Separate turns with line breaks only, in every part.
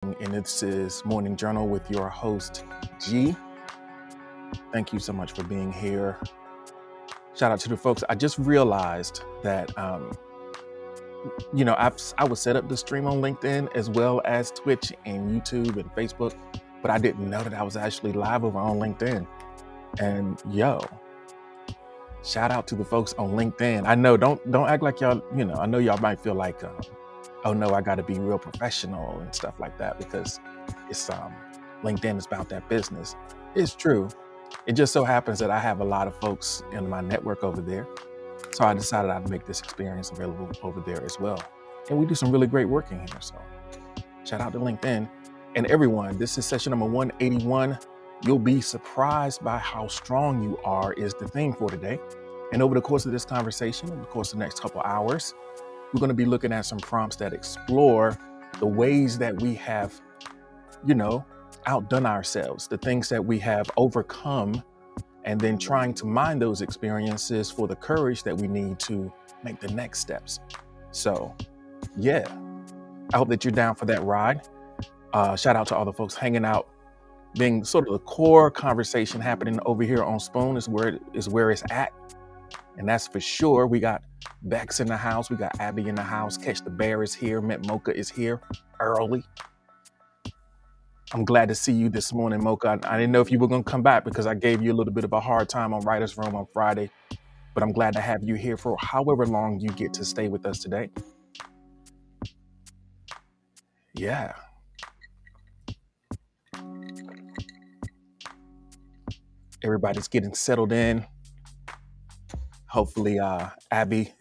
and this is Morning Journal with your host, G. Thank you so much for being here. Shout out to the folks. I just realized that, I would set up the stream on LinkedIn as well as Twitch and YouTube and Facebook, but I didn't know that I was actually live over on LinkedIn. And shout out to the folks on LinkedIn. I know, don't act like y'all, I know y'all might feel like, oh no, I got to be real professional and stuff like that because it's LinkedIn is about that business. It's true. It just so happens that I have a lot of folks in my network over there. So I decided I'd make this experience available over there as well. And we do some really great work in here. So shout out to LinkedIn and everyone. This is session number 181. You'll be surprised by how strong you are is the theme for today. And over the course of this conversation, over the course of the next couple hours, we're going to be looking at some prompts that explore the ways that we have, outdone ourselves, the things that we have overcome, and then trying to mine those experiences for the courage that we need to make the next steps. So, I hope that you're down for that ride. Shout out to all the folks hanging out, being sort of the core conversation happening over here on Spoon is where it's at. And that's for sure. We got Bex in the house. We got Abby in the house. Catch the Bear is here. Mint Mocha is here early. I'm glad to see you this morning, Mocha. I didn't know if you were going to come back because I gave you a little bit of a hard time on Writer's Room on Friday. But I'm glad to have you here for however long you get to stay with us today. Yeah. Everybody's getting settled in. Hopefully, Abby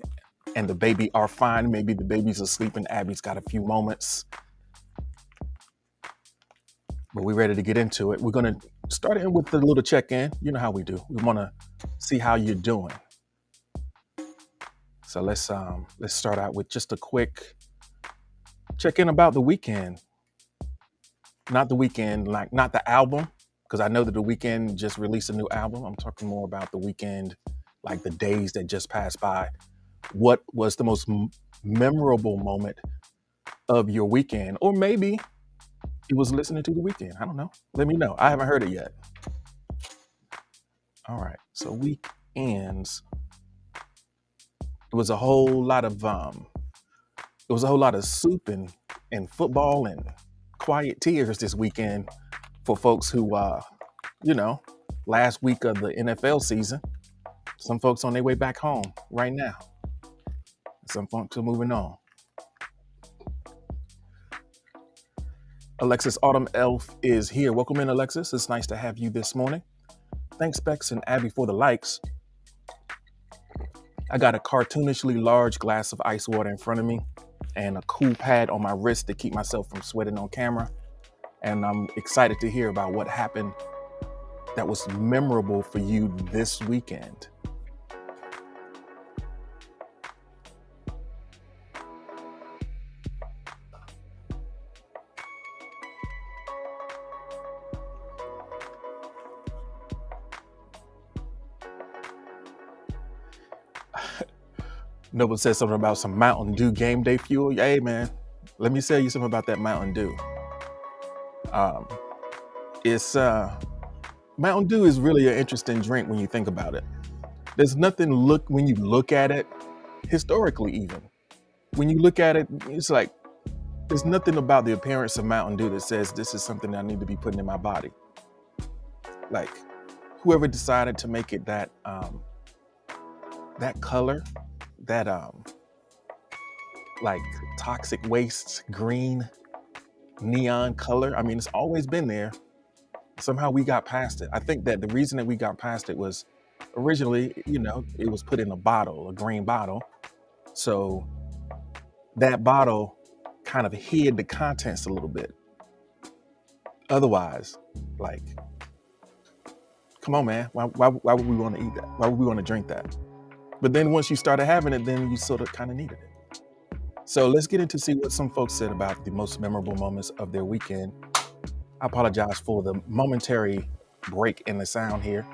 and the baby are fine. Maybe the baby's asleep and Abby's got a few moments. But we're ready to get into it. We're going to start in with a little check-in. You know how we do. We want to see how you're doing. So let's start out with just a quick check-in about the weekend. Not the weekend, like not the album, because I know that the weekend just released a new album. I'm talking more about the weekend, like the days that just passed by. What was the most memorable moment of your weekend? Or maybe it was listening to the weekend. I don't know. Let me know. I haven't heard it yet. All right. So weekends. It was a whole lot of soup and football and quiet tears this weekend for folks who last week of the NFL season. Some folks on their way back home right now. Some folks are moving on. Alexis Autumn Elf is here. Welcome in, Alexis. It's nice to have you this morning. Thanks, Bex and Abby, for the likes. I got a cartoonishly large glass of ice water in front of me and a cool pad on my wrist to keep myself from sweating on camera. And I'm excited to hear about what happened that was memorable for you this weekend. Noble said something about some Mountain Dew game day fuel. Hey, man, let me tell you something about that Mountain Dew. Mountain Dew is really an interesting drink when you think about it. There's nothing when you look at it, historically even. When you look at it, it's like, there's nothing about the appearance of Mountain Dew that says this is something I need to be putting in my body. Like, whoever decided to make it that color, that like toxic waste green neon color. I mean, it's always been there. Somehow we got past it. I think that the reason that we got past it was originally, it was put in a green bottle. So that bottle kind of hid the contents a little bit. Otherwise, like, come on, man. Why would we want to eat that? Why would we want to drink that? But then once you started having it, then you sort of kind of needed it. So let's get into see what some folks said about the most memorable moments of their weekend. I apologize for the momentary break in the sound here.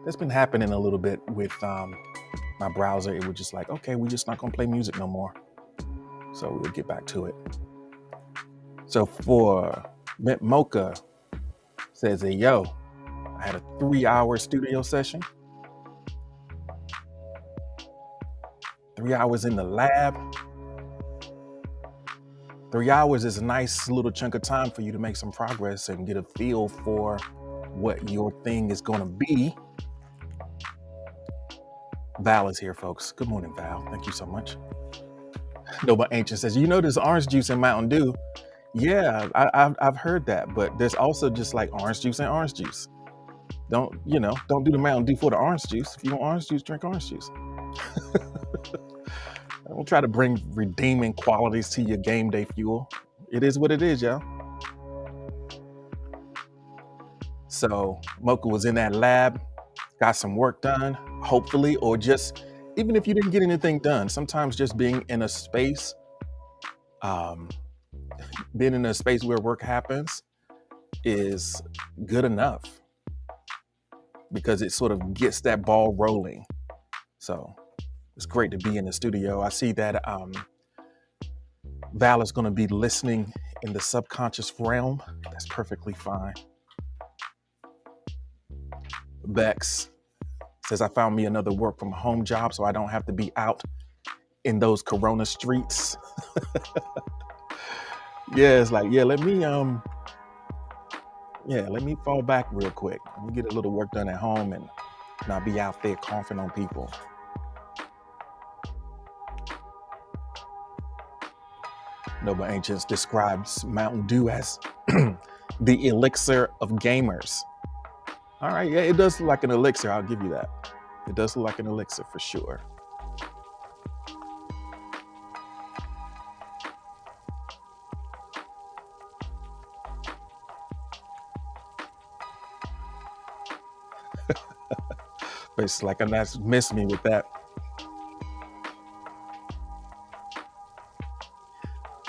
That's been happening a little bit with my browser. It was just like, okay, we're just not going to play music no more. So we'll get back to it. So for Mint Mocha says, hey, yo, I had a 3-hour studio session, 3 hours in the lab. 3 hours is a nice little chunk of time for you to make some progress and get a feel for what your thing is going to be. Val is here, folks. Good morning, Val. Thank you so much. Nobody Ancient says, you know, there's orange juice in Mountain Dew. Yeah, I've heard that, but there's also just like orange juice and orange juice. Don't do the Mountain Dew for the orange juice. If you want orange juice, drink orange juice. Don't try to bring redeeming qualities to your game day fuel. It is what it is, y'all. So Mocha was in that lab, got some work done, hopefully, or just, even if you didn't get anything done, sometimes just being in a space where work happens is good enough, because it sort of gets that ball rolling. So it's great to be in the studio. I see that Val is going to be listening in the subconscious realm. That's perfectly fine. Bex says, I found me another work from home job so I don't have to be out in those Corona streets. Yeah, it's like, let me fall back real quick. Let me get a little work done at home and not be out there coughing on people. Noble Ancients describes Mountain Dew as the elixir of gamers. All right, yeah, it does look like an elixir. I'll give you that. It does look like an elixir for sure. But it's like, and that's missed me with that.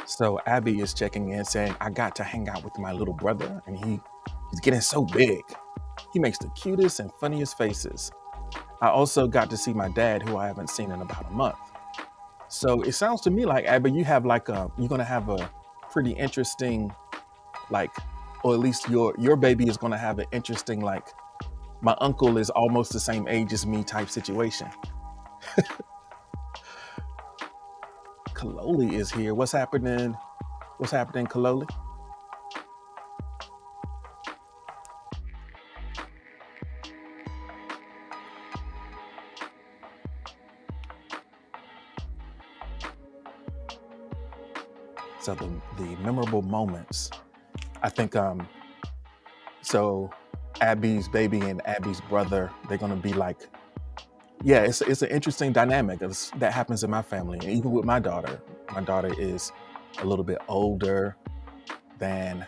So Abby is checking in saying, I got to hang out with my little brother and he's getting so big. He makes the cutest and funniest faces. I also got to see my dad, who I haven't seen in about a month. So it sounds to me like, Abby, you're going to have a pretty interesting, or at least your baby is going to have an interesting, my uncle is almost the same age as me type situation. Kaloli is here. What's happening? Kaloli? So the memorable moments, I think, so Abby's baby and Abby's brother, they're going to be like, it's an interesting dynamic that happens in my family. And even with my daughter is a little bit older than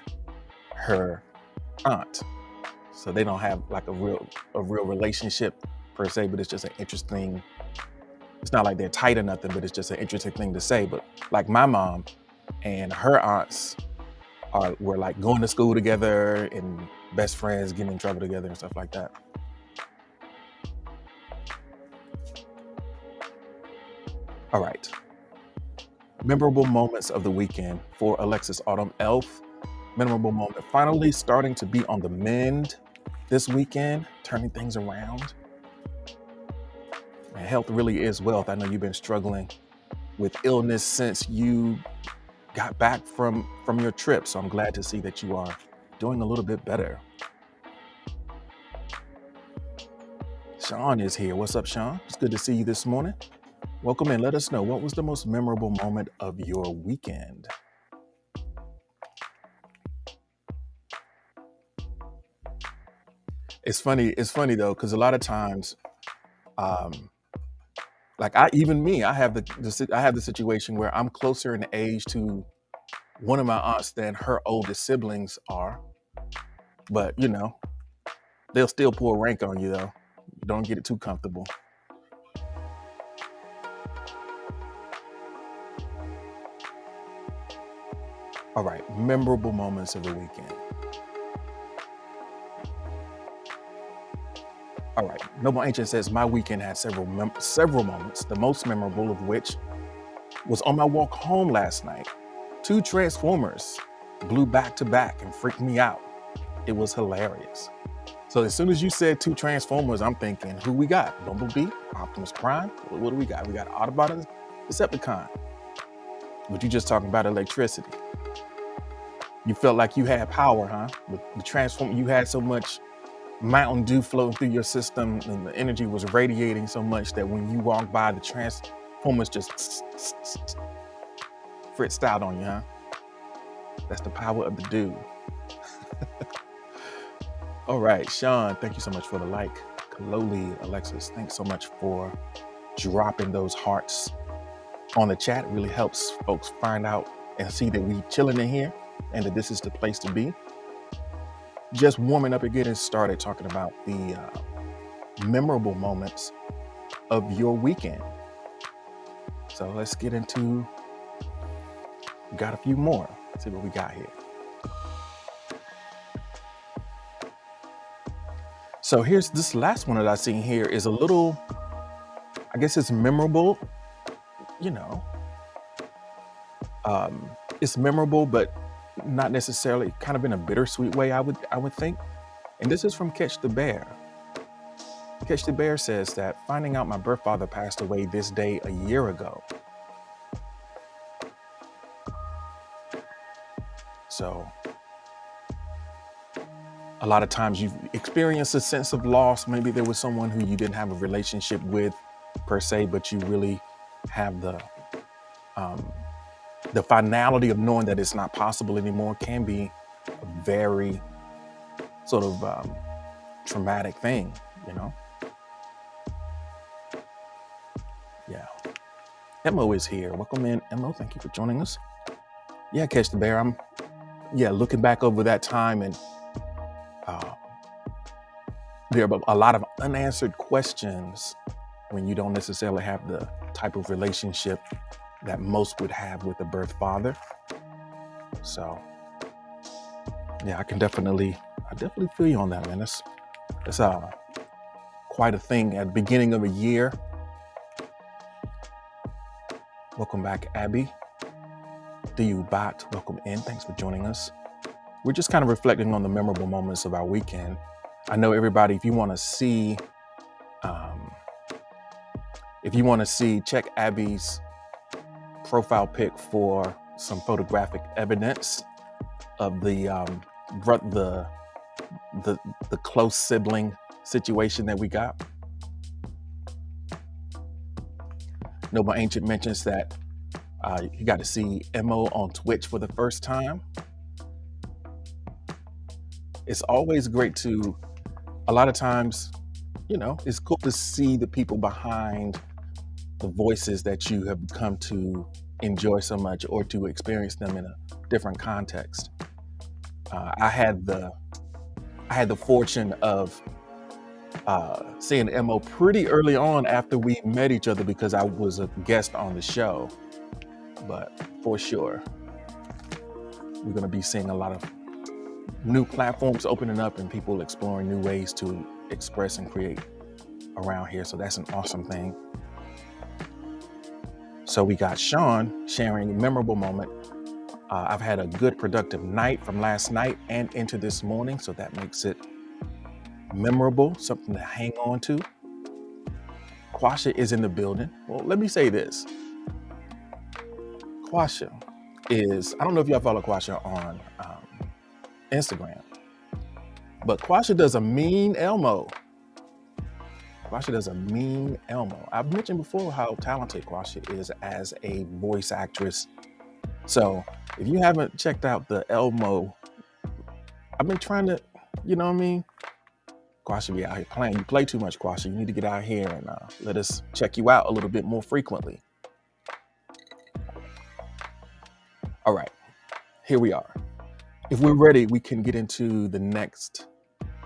her aunt. So they don't have like a real relationship per se, but it's just an interesting, it's not like they're tight or nothing, but it's just an interesting thing to say. But like my mom and her aunts were like going to school together and best friends, getting in trouble together and stuff like that. All right. Memorable moments of the weekend for Alexis Autumn Elf. Memorable moment. Finally starting to be on the mend this weekend, turning things around. And health really is wealth. I know you've been struggling with illness since you got back from your trip. So I'm glad to see that you are doing a little bit better. Sean is here. What's up, Sean? It's good to see you this morning. Welcome in. Let us know, what was the most memorable moment of your weekend? It's funny though, because a lot of times, I have the situation where I'm closer in age to one of my aunts than her oldest siblings are, but they'll still pour rank on you though. Don't get it too comfortable. All right, memorable moments of the weekend. All right, Noble Ancient says, my weekend had several moments, the most memorable of which was on my walk home last night. 2 Transformers blew back to back and freaked me out. It was hilarious. So as soon as you said 2 Transformers, I'm thinking, who we got? Bumblebee, Optimus Prime? What do we got? We got Autobot and Decepticon. But you just talking about electricity. You felt like you had power, huh? With the Transformer, you had so much Mountain Dew flowing through your system, and the energy was radiating so much that when you walked by, the Transformers just fritzed out on you, huh? That's the power of the dew. All right, Sean, thank you so much for the like. Kaloli, Alexis, thanks so much for dropping those hearts on the chat. It really helps folks find out and see that we chilling in here and that this is the place to be. Just warming up and getting started talking about the memorable moments of your weekend. So let's get into, got a few more. Let's see what we got here. So here's this last one that I seen here is a little, I guess it's memorable, you know. It's memorable, but not necessarily, kind of in a bittersweet way, I would think. And this is from Catch the Bear. Catch the Bear says that finding out my birth father passed away this day a year ago. So a lot of times you've experienced a sense of loss. Maybe there was someone who you didn't have a relationship with per se, but you really have the finality of knowing that it's not possible anymore can be a very sort of traumatic thing, you know? Yeah. Emo is here. Welcome in, Emo. Thank you for joining us. Yeah, Catch the Bear. I'm looking back over that time, and there are a lot of unanswered questions when you don't necessarily have the type of relationship that most would have with a birth father. So yeah, I definitely feel you on that, man. It's quite a thing at the beginning of a year. Welcome back, Abby. Bot, welcome in. Thanks for joining us. We're just kind of reflecting on the memorable moments of our weekend. I know everybody, if you want to see, check Abby's profile pic for some photographic evidence of the close sibling situation that we got. Noble Ancient mentions that you got to see Mo on Twitch for the first time. It's always great to, a lot of times, you know, it's cool to see the people behind the voices that you have come to enjoy so much, or to experience them in a different context. I had the fortune of seeing Mo pretty early on after we met each other, because I was a guest on the show. But for sure, we're going to be seeing a lot of new platforms opening up and people exploring new ways to express and create around here. So that's an awesome thing. So we got Sean sharing a memorable moment. I've had a good productive night from last night and into this morning, so that makes it memorable, something to hang on to. Quasha is in the building. Well, let me say this. Quasha is, I don't know if y'all follow Quasha on Instagram, but Quasha does a mean Elmo. Quasha does a mean Elmo. I've mentioned before how talented Quasha is as a voice actress. So if you haven't checked out the Elmo, I've been trying to, you know what I mean? Quasha be out here playing. You play too much, Quasha. You need to get out here and let us check you out a little bit more frequently. All right, here we are. If we're ready, we can get into the next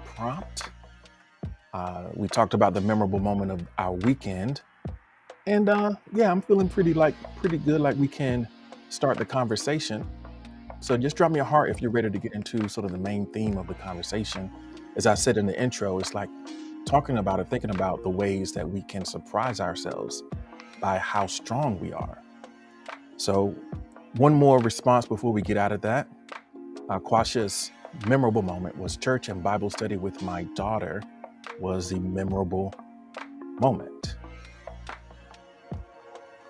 prompt. We talked about the memorable moment of our weekend. And yeah, I'm feeling pretty good, like we can start the conversation. So just drop me a heart if you're ready to get into sort of the main theme of the conversation. As I said in the intro, it's like talking about it, thinking about the ways that we can surprise ourselves by how strong we are. So one more response before we get out of that. Quasha's memorable moment was church and Bible study with my daughter was the memorable moment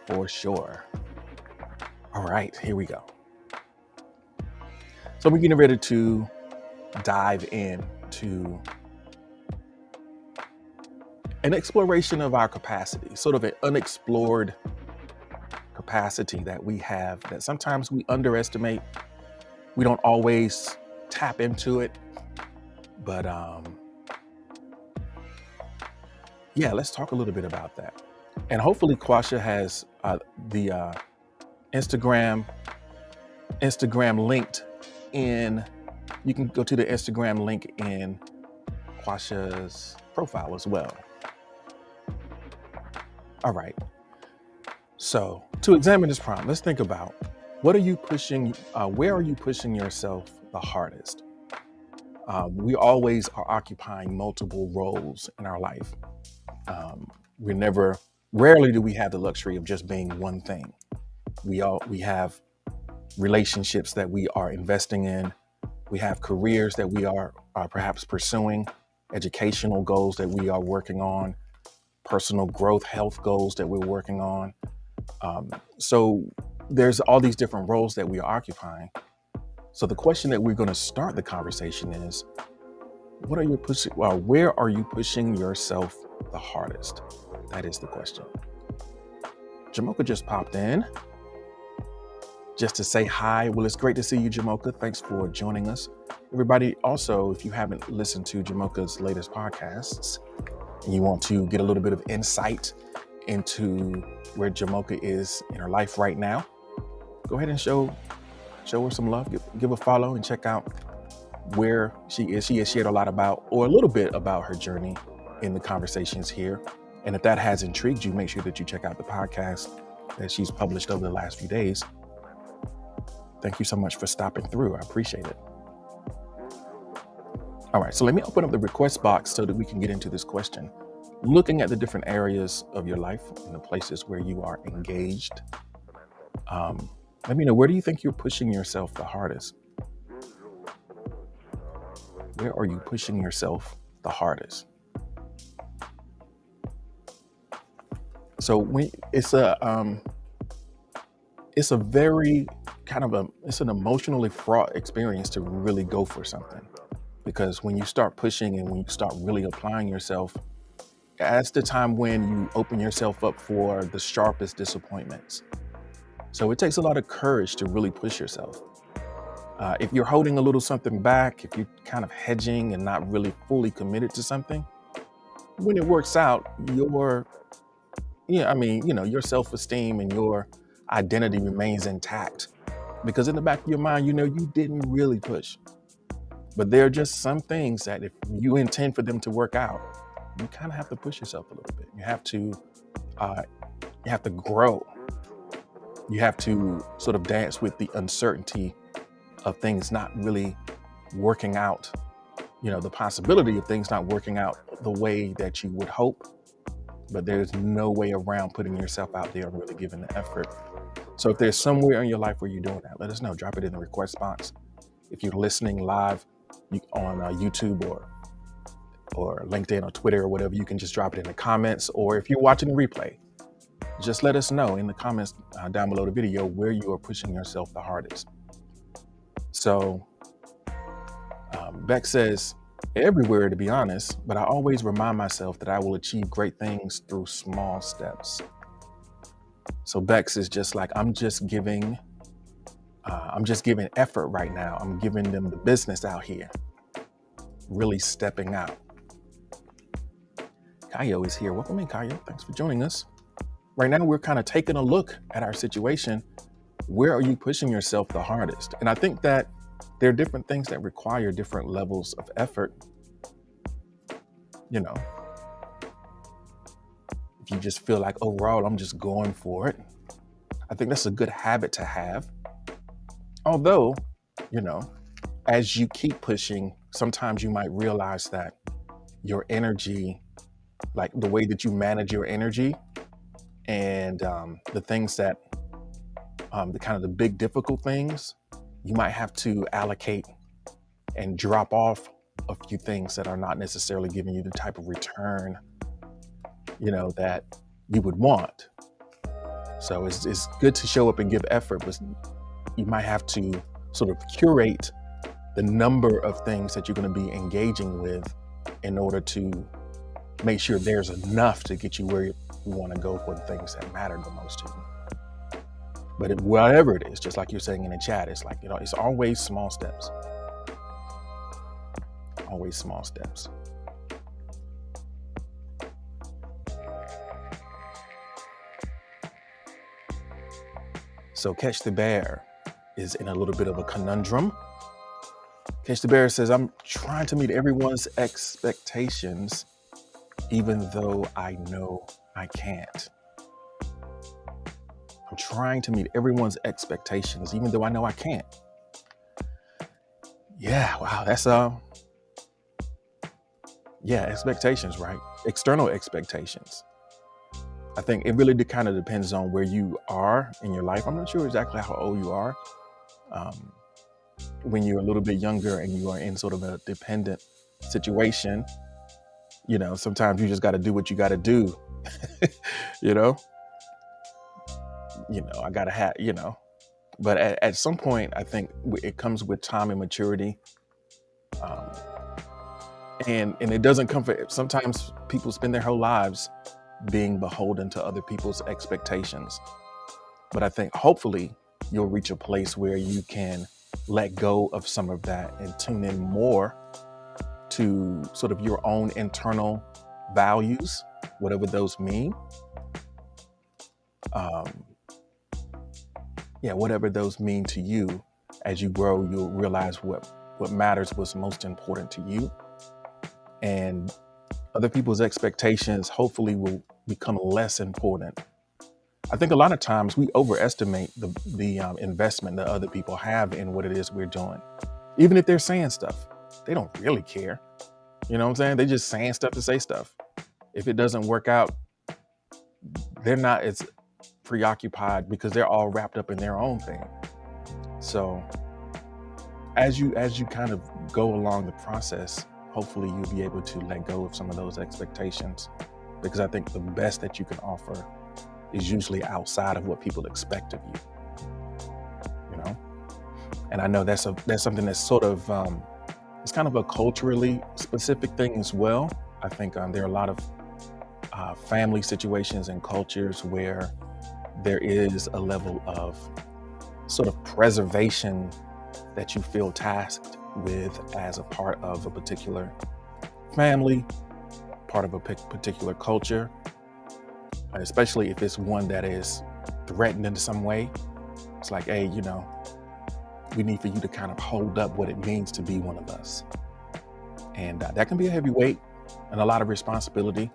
for sure. All right, here we go. So we're getting ready to dive into an exploration of our capacity, sort of an unexplored capacity that we have that sometimes we underestimate. We don't always tap into it, but yeah, let's talk a little bit about that. And hopefully Quasha has the Instagram linked in. You can go to the Instagram link in Quasha's profile as well. All right. So to examine this prompt, let's think about what are you pushing? Where are you pushing yourself the hardest? We always are occupying multiple roles in our life. Rarely do we have the luxury of just being one thing. We have relationships that we are investing in. We have careers that we are perhaps pursuing, educational goals that we are working on, personal growth, health goals that we're working on. So there's all these different roles that we are occupying. So the question that we're going to start the conversation is, what are you pushing? Well, where are you pushing yourself the hardest? That is the question. Jamocha just popped in just to say hi. Well, it's great to see you, Jamocha. Thanks for joining us. Everybody, also, if you haven't listened to Jamocha's latest podcasts and you want to get a little bit of insight into where Jamocha is in her life right now, go ahead and show her some love. Give a follow and check out where she is. She has shared a lot about, or a little bit about, her journey in the conversations here. And if that has intrigued you, make sure that you check out the podcast that she's published over the last few days. Thank you so much for stopping through. I appreciate it. All right, so let me open up the request box so that we can get into this question. Looking at the different areas of your life and the places where you are engaged, let me know, where do you think you're pushing yourself the hardest? Where are you pushing yourself the hardest? So it's a very it's an emotionally fraught experience to really go for something, because when you start pushing and when you start really applying yourself, that's the time when you open yourself up for the sharpest disappointments. So it takes a lot of courage to really push yourself. If you're holding a little something back, if you're kind of hedging and not really fully committed to something, when it works out, your self-esteem and your identity remains intact, because in the back of your mind, you didn't really push. But there are just some things that if you intend for them to work out, you kind of have to push yourself a little bit. You have to grow. You have to sort of dance with the uncertainty of things not really working out, the possibility of things not working out the way that you would hope. But there's no way around putting yourself out there and really giving the effort. So if there's somewhere in your life where you're doing that, let us know. Drop it in the request box. If you're listening live on YouTube or LinkedIn or Twitter or whatever, you can just drop it in the comments. Or if you're watching the replay, just let us know in the comments down below the video where you are pushing yourself the hardest. So Beck says, everywhere, to be honest, but I always remind myself that I will achieve great things through small steps. So Bex is just like, I'm just giving effort right now. I'm giving them the business out here, really stepping out. Kayo is here. Welcome in, Kayo. Thanks for joining us. Right now, we're kind of taking a look at our situation. Where are you pushing yourself the hardest? And I think that there are different things that require different levels of effort. If you just feel like overall, I'm just going for it, I think that's a good habit to have. Although, as you keep pushing, sometimes you might realize that your energy, like the way that you manage your energy and the things that, the big difficult things, you might have to allocate and drop off a few things that are not necessarily giving you the type of return, that you would want. So it's good to show up and give effort, but you might have to sort of curate the number of things that you're going to be engaging with in order to make sure there's enough to get you where you want to go for the things that matter the most to you. But whatever it is, just like you're saying in the chat, it's like, it's always small steps. Always small steps. So Catch the Bear is in a little bit of a conundrum. Catch the Bear says, I'm trying to meet everyone's expectations, even though I know I can't. I'm trying to meet everyone's expectations, even though I know I can't. Yeah, wow, that's expectations, right? External expectations. I think it really kind of depends on where you are in your life. I'm not sure exactly how old you are. When you're a little bit younger and you are in sort of a dependent situation, sometimes you just got to do what you got to do. I got to have, but at some point, I think it comes with time and maturity. And it doesn't come sometimes people spend their whole lives being beholden to other people's expectations. But I think hopefully you'll reach a place where you can let go of some of that and tune in more to sort of your own internal values, whatever those mean. Whatever those mean to you. As you grow, you'll realize what matters, what's most important to you. And other people's expectations hopefully will become less important. I think a lot of times we overestimate the investment that other people have in what it is we're doing. Even if they're saying stuff, they don't really care. You know what I'm saying? They're just saying stuff to say stuff. If it doesn't work out, they're not as preoccupied because they're all wrapped up in their own thing. So as you kind of go along the process, hopefully you'll be able to let go of some of those expectations, because I think the best that you can offer is usually outside of what people expect of you. And I know that's something that's sort of it's kind of a culturally specific thing as well. I think there are a lot of family situations and cultures where there is a level of sort of preservation that you feel tasked with as a part of a particular family, part of a particular culture, especially if it's one that is threatened in some way. It's like, hey, we need for you to kind of hold up what it means to be one of us. And that can be a heavy weight and a lot of responsibility.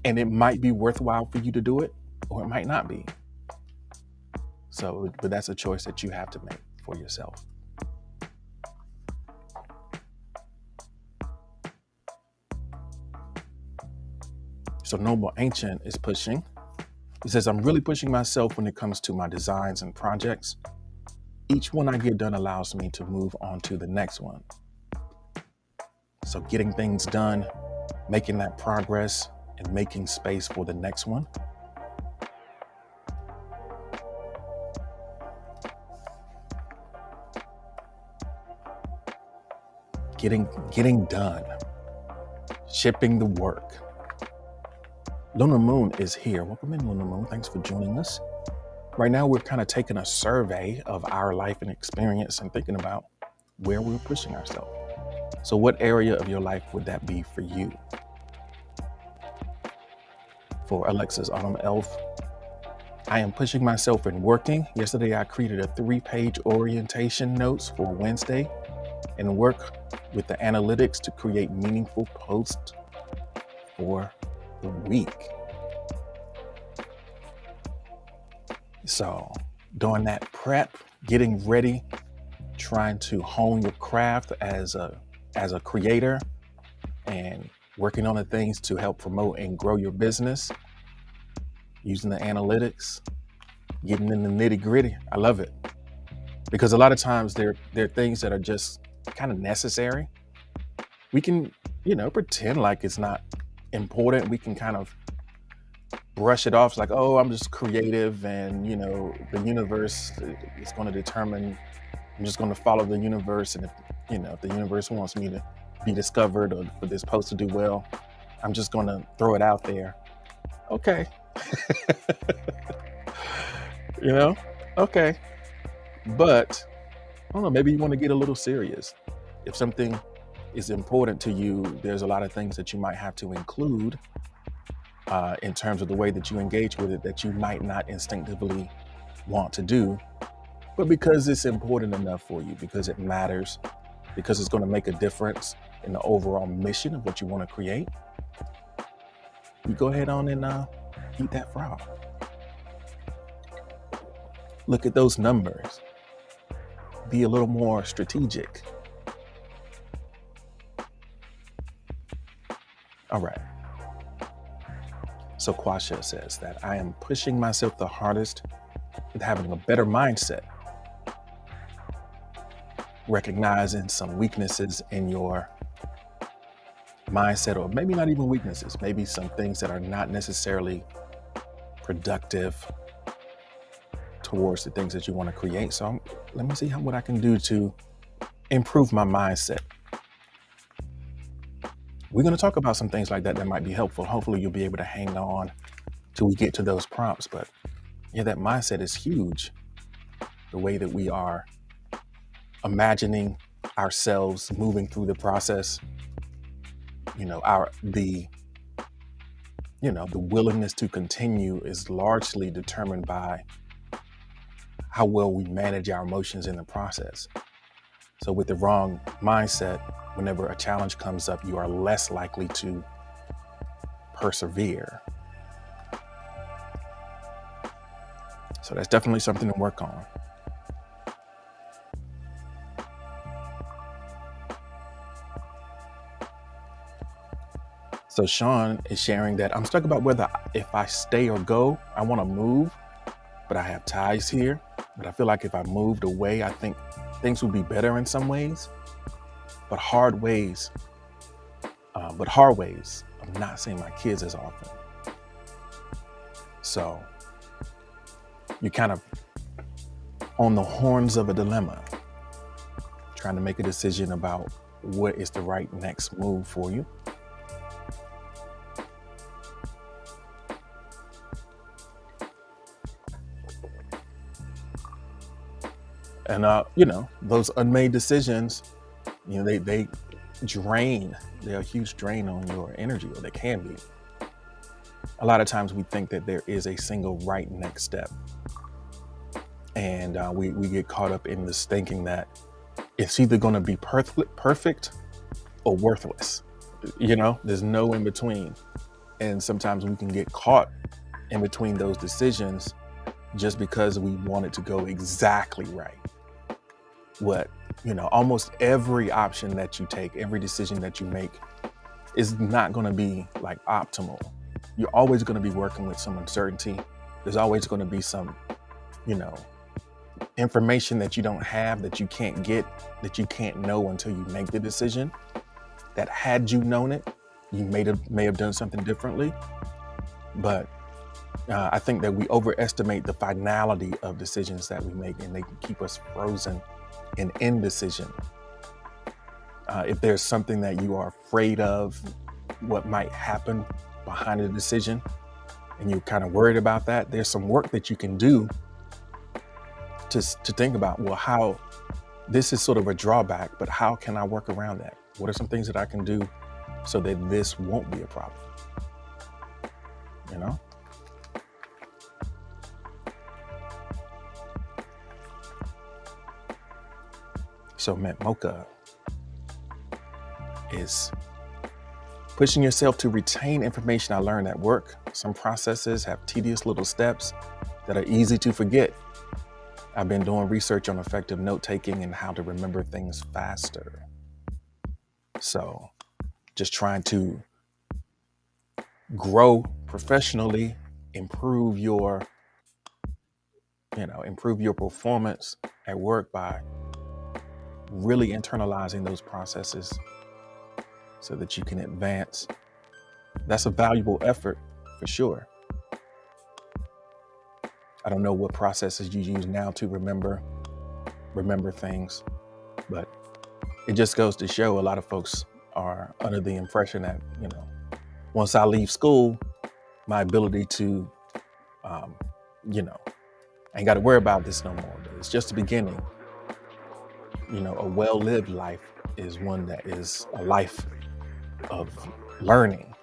And it might be worthwhile for you to do it, or it might not be. So, but that's a choice that you have to make for yourself. So Noble Ancient is pushing. He says, I'm really pushing myself when it comes to my designs and projects. Each one I get done allows me to move on to the next one. So getting things done, making that progress, and making space for the next one. Getting done, shipping the work. Lunar Moon is here. Welcome in, Lunar Moon. Thanks for joining us. Right now, we're kind of taking a survey of our life and experience and thinking about where we're pushing ourselves. So what area of your life would that be for you? For Alexa's Autumn Elf, I am pushing myself in working. Yesterday, I created a 3-page orientation notes for Wednesday and work with the analytics to create meaningful posts for the week. So doing that prep, getting ready, trying to hone your craft as a creator, and working on the things to help promote and grow your business, using the analytics, getting in the nitty gritty. I love it. because a lot of times there are things that are just kind of necessary. We can, pretend like it's not important. We can kind of brush it off like, oh, I'm just creative, and the universe is going to determine. I'm just going to follow the universe, and if the universe wants me to be discovered or for this post to do well, I'm just going to throw it out there. Okay, you know, okay, but I don't know. Maybe you want to get a little serious. If something is important to you, there's a lot of things that you might have to include in terms of the way that you engage with it that you might not instinctively want to do, but because it's important enough for you, because it matters, because it's going to make a difference in the overall mission of what you want to create, you go ahead on and eat that frog. Look at those numbers. Be a little more strategic. All right. So Quasha says that I am pushing myself the hardest with having a better mindset, recognizing some weaknesses in your mindset, or maybe not even weaknesses, maybe some things that are not necessarily productive towards the things that you want to create. So let me see what I can do to improve my mindset. We're going to talk about some things like that might be helpful. Hopefully you'll be able to hang on till we get to those prompts. But yeah, that mindset is huge. The way that we are imagining ourselves moving through the process, the willingness to continue is largely determined by how well we manage our emotions in the process. So with the wrong mindset, whenever a challenge comes up, you are less likely to persevere. So that's definitely something to work on. So Sean is sharing that I'm stuck about whether if I stay or go. I want to move, but I have ties here. But I feel like if I moved away, I think things would be better in some ways. But hard ways of not seeing my kids as often. So you're kind of on the horns of a dilemma, trying to make a decision about what is the right next move for you. And those unmade decisions, they drain. They're a huge drain on your energy, or they can be. A lot of times we think that there is a single right next step, and we get caught up in this thinking that it's either going to be perfect or worthless. There's no in between, and sometimes we can get caught in between those decisions just because we want it to go exactly right. Almost every option that you take, every decision that you make is not going to be like optimal. You're always going to be working with some uncertainty. There's always going to be some, information that you don't have, that you can't get, that you can't know until you make the decision. That had you known it, you may have done something differently. But I think that we overestimate the finality of decisions that we make, and they can keep us frozen in indecision. If there's something that you are afraid of, what might happen behind a decision, and you're kind of worried about that, there's some work that you can do to think about, well, how this is sort of a drawback, but how can I work around that? What are some things that I can do so that this won't be a problem? So Matt Mocha is pushing yourself to retain information I learned at work. Some processes have tedious little steps that are easy to forget. I've been doing research on effective note-taking and how to remember things faster. So just trying to grow professionally, improve your improve your performance at work by really internalizing those processes so that you can advance. That's a valuable effort for sure. I don't know what processes you use now to remember things, but it just goes to show a lot of folks are under the impression that, once I leave school, my ability to, I ain't got to worry about this no more. It's just the beginning. A well-lived life is one that is a life of learning.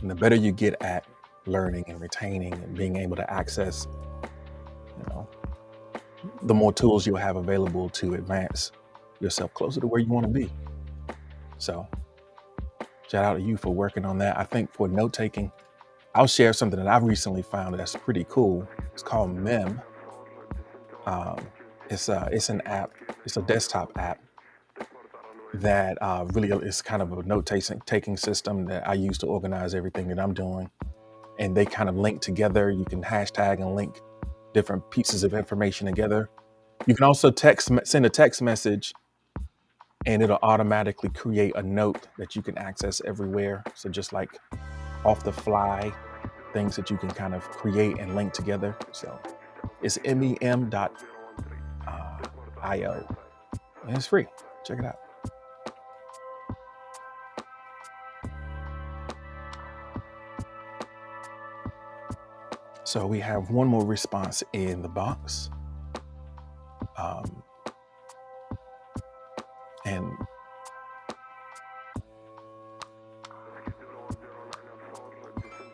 And the better you get at learning and retaining and being able to access, the more tools you'll have available to advance yourself closer to where you want to be. So shout out to you for working on that. I think for note taking, I'll share something that I've recently found that's pretty cool. It's called Mem. It's an app. It's a desktop app that really is kind of a note taking system that I use to organize everything that I'm doing. And they kind of link together. You can hashtag and link different pieces of information together. You can also send a text message and it'll automatically create a note that you can access everywhere. So just like off the fly things that you can kind of create and link together. So it's mem.io and it's free. Check it out. So we have one more response in the box. And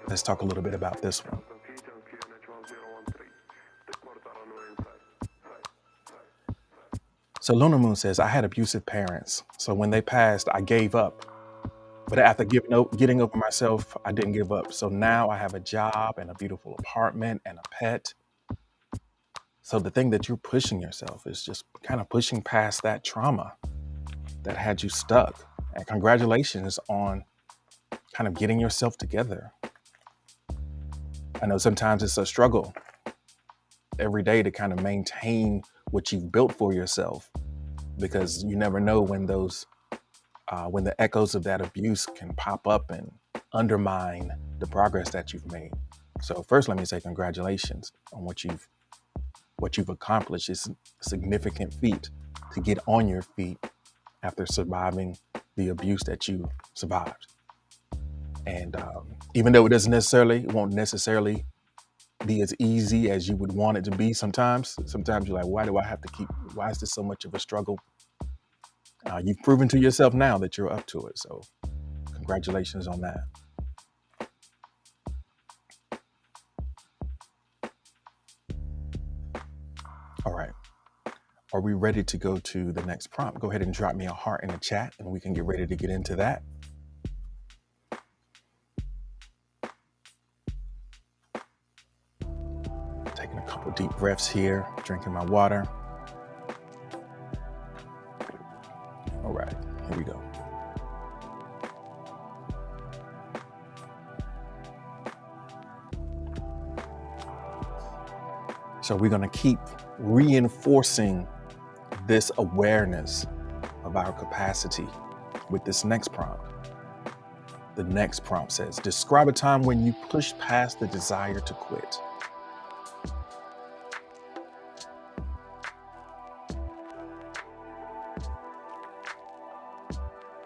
let's talk a little bit about this one. So Lunar Moon says, I had abusive parents. So when they passed, I gave up. But after getting over myself, I didn't give up. So now I have a job and a beautiful apartment and a pet. So the thing that you're pushing yourself is just kind of pushing past that trauma that had you stuck. And congratulations on kind of getting yourself together. I know sometimes it's a struggle every day to kind of maintain what you've built for yourself, because you never know when when the echoes of that abuse can pop up and undermine the progress that you've made. So first, let me say congratulations on what you've accomplished. It's a significant feat to get on your feet after surviving the abuse that you survived. And even though it won't necessarily be as easy as you would want it to be sometimes you're like, why is this so much of a struggle? You've proven to yourself now that you're up to it. So congratulations on that. All right. Are we ready to go to the next prompt? Go ahead and drop me a heart in the chat and we can get ready to get into that. Taking a couple deep breaths here, drinking my water. All right, here we go. So we're going to keep reinforcing this awareness of our capacity with this next prompt. The next prompt says, describe a time when you pushed past the desire to quit.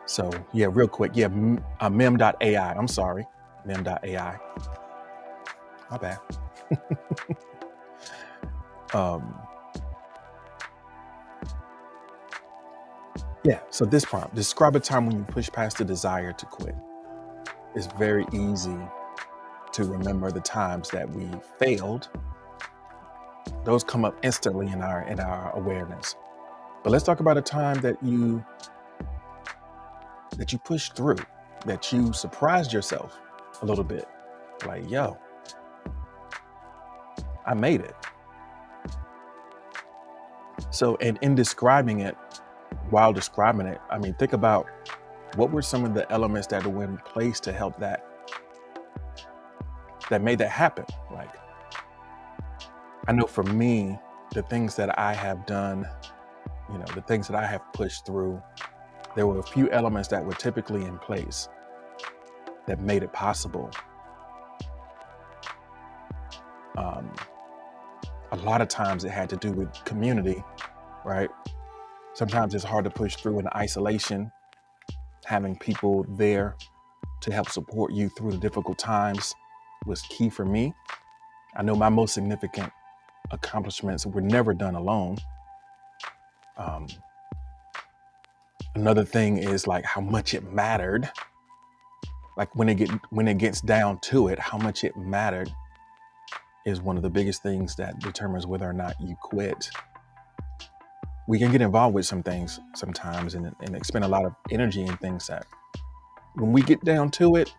So yeah, real quick. Yeah, mem.ai. I'm sorry. Mem.ai. My bad. Yeah, so this prompt, describe a time when you push past the desire to quit. It's very easy to remember the times that we failed. Those come up instantly in our awareness. But let's talk about a time that you pushed through, that you surprised yourself a little bit. Like, yo, I made it. So, and in describing it, while describing it, I mean, think about what were some of the elements that were in place to help that made that happen. Like, I know for me, the things that I have done, the things that I have pushed through, there were a few elements that were typically in place that made it possible. A lot of times it had to do with community, right? Sometimes it's hard to push through in isolation. Having people there to help support you through the difficult times was key for me. I know my most significant accomplishments were never done alone. Another thing is like how much it mattered. Like when it gets down to it, how much it mattered is one of the biggest things that determines whether or not you quit. We can get involved with some things sometimes and expend a lot of energy in things that when we get down to it,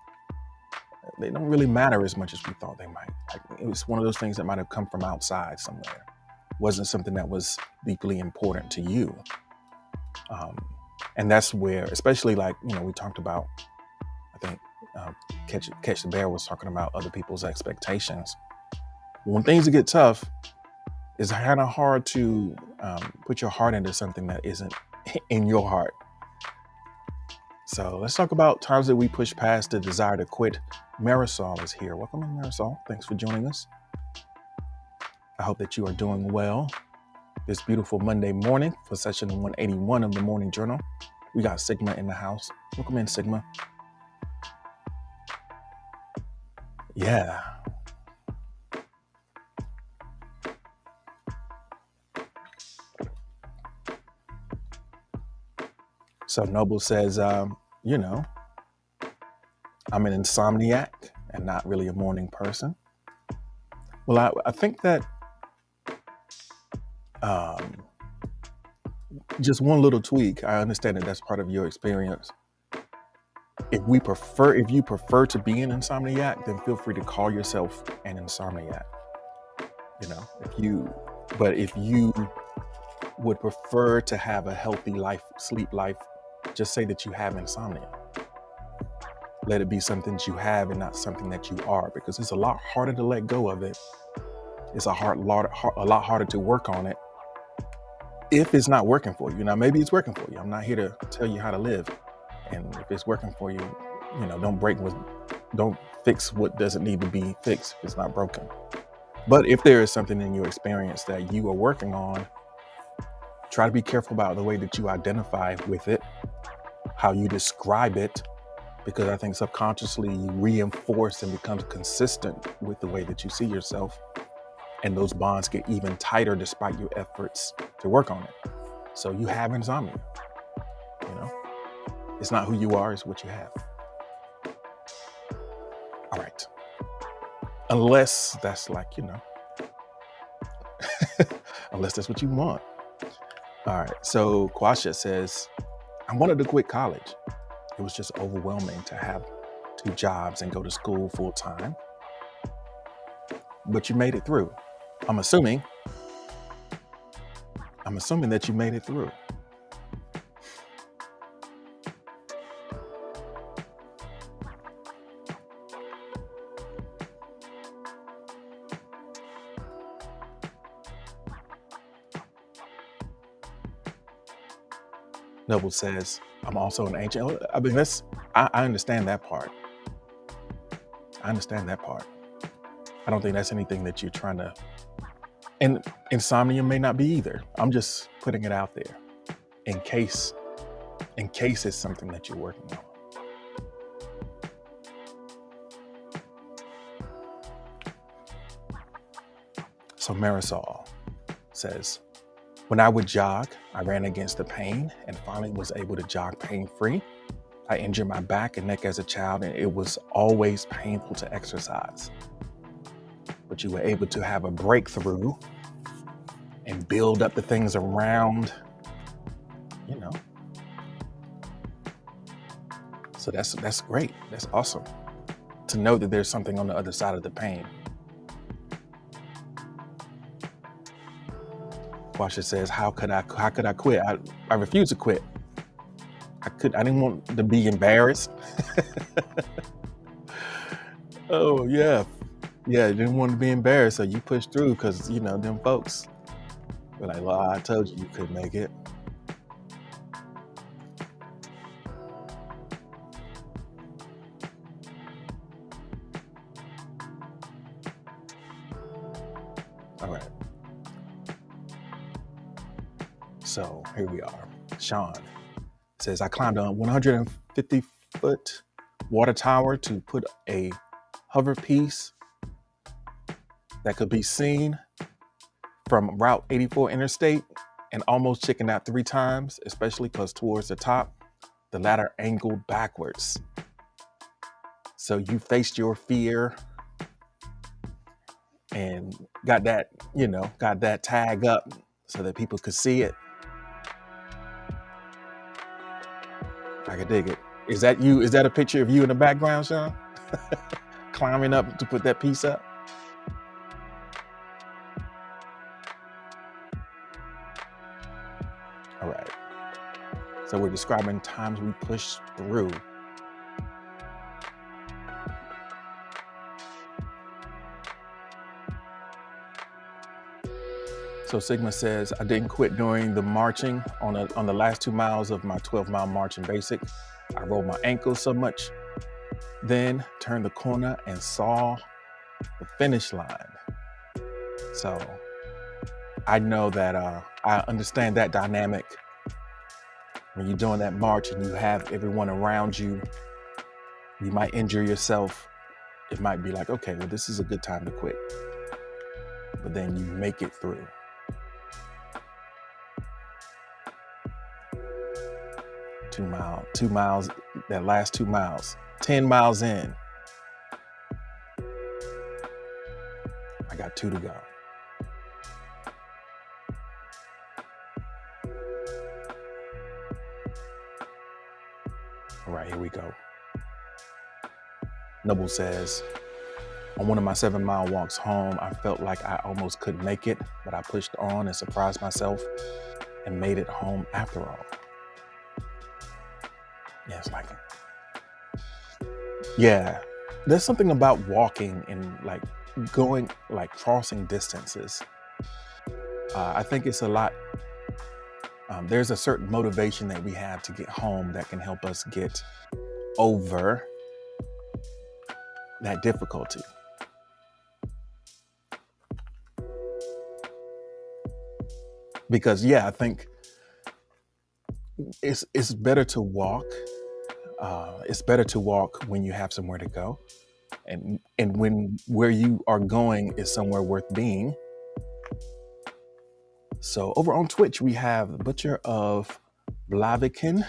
they don't really matter as much as we thought they might. Like, it was one of those things that might have come from outside somewhere. Wasn't something that was deeply important to you. And that's where, especially like, we talked about, I think Catch the Bear was talking about other people's expectations. When things get tough, it's kind of hard to put your heart into something that isn't in your heart. So let's talk about times that we push past the desire to quit. Marisol is here. Welcome in, Marisol. Thanks for joining us. I hope that you are doing well this beautiful Monday morning for session 181 of the Morning Journal. We got Sigma in the house. Welcome in, Sigma. Yeah. So Noble says, I'm an insomniac and not really a morning person. Well, I think that just one little tweak. I understand that that's part of your experience. If you prefer to be an insomniac, then feel free to call yourself an insomniac. If you would prefer to have a healthy life, sleep life, just say that you have insomnia. Let it be something that you have and not something that you are, because it's a lot harder to let go of it. It's a lot harder to work on it if it's not working for you. Now, maybe it's working for you. I'm not here to tell you how to live. And if it's working for you, don't fix what doesn't need to be fixed if it's not broken. But if there is something in your experience that you are working on, try to be careful about the way that you identify with it, how you describe it, because I think subconsciously you reinforce and become consistent with the way that you see yourself. And those bonds get even tighter despite your efforts to work on it. So you have insomnia. It's not who you are, it's what you have. All right. Unless that's unless that's what you want. All right. So Kwasha says, I wanted to quit college. It was just overwhelming to have 2 jobs and go to school full time. But you made it through. I'm assuming that you made it through. Noble says, I'm also an ancient. I mean, I understand that part. I don't think that's anything that you're trying to, and insomnia may not be either. I'm just putting it out there in case it's something that you're working on. So Marisol says, when I would jog, I ran against the pain and finally was able to jog pain-free. I injured my back and neck as a child, and it was always painful to exercise. But you were able to have a breakthrough and build up the things around, So that's great. That's awesome to know that there's something on the other side of the pain. Washa says, how could I quit? I refuse to quit. I didn't want to be embarrassed. Oh yeah. Yeah, you didn't want to be embarrassed, so you pushed through because them folks were like, "Well, I told you you couldn't make it." All right, so here we are. Sean says, "I climbed a 150-foot water tower to put a hover piece that could be seen from Route 84 interstate and almost chickened out 3 times, especially because towards the top, the ladder angled backwards. So you faced your fear and got that tag up so that people could see it." I could dig it. Is that you? Is that a picture of you in the background, Sean? Climbing up to put that piece up? All right. So we're describing times we push through. So Sigma says, "I didn't quit during the marching on the last 2 miles of my 12-mile march in basic. I rolled my ankles so much, then turned the corner and saw the finish line." So I know that I understand that dynamic. When you're doing that march and you have everyone around you, you might injure yourself. It might be like, okay, well, this is a good time to quit. But then you make it through. 2 miles, that last 2 miles, 10 miles in. I got 2 to go. All right, here we go. Noble says, "On one of my 7-mile walks home, I felt like I almost couldn't make it, but I pushed on and surprised myself and made it home after all." Yeah, it's like, yeah, there's something about walking and like going, like crossing distances. I think it's a lot. There's a certain motivation that we have to get home that can help us get over that difficulty. Because yeah, I think it's better to walk. It's better to walk when you have somewhere to go, and when where you are going is somewhere worth being. So over on Twitch, we have the Butcher of Blaviken.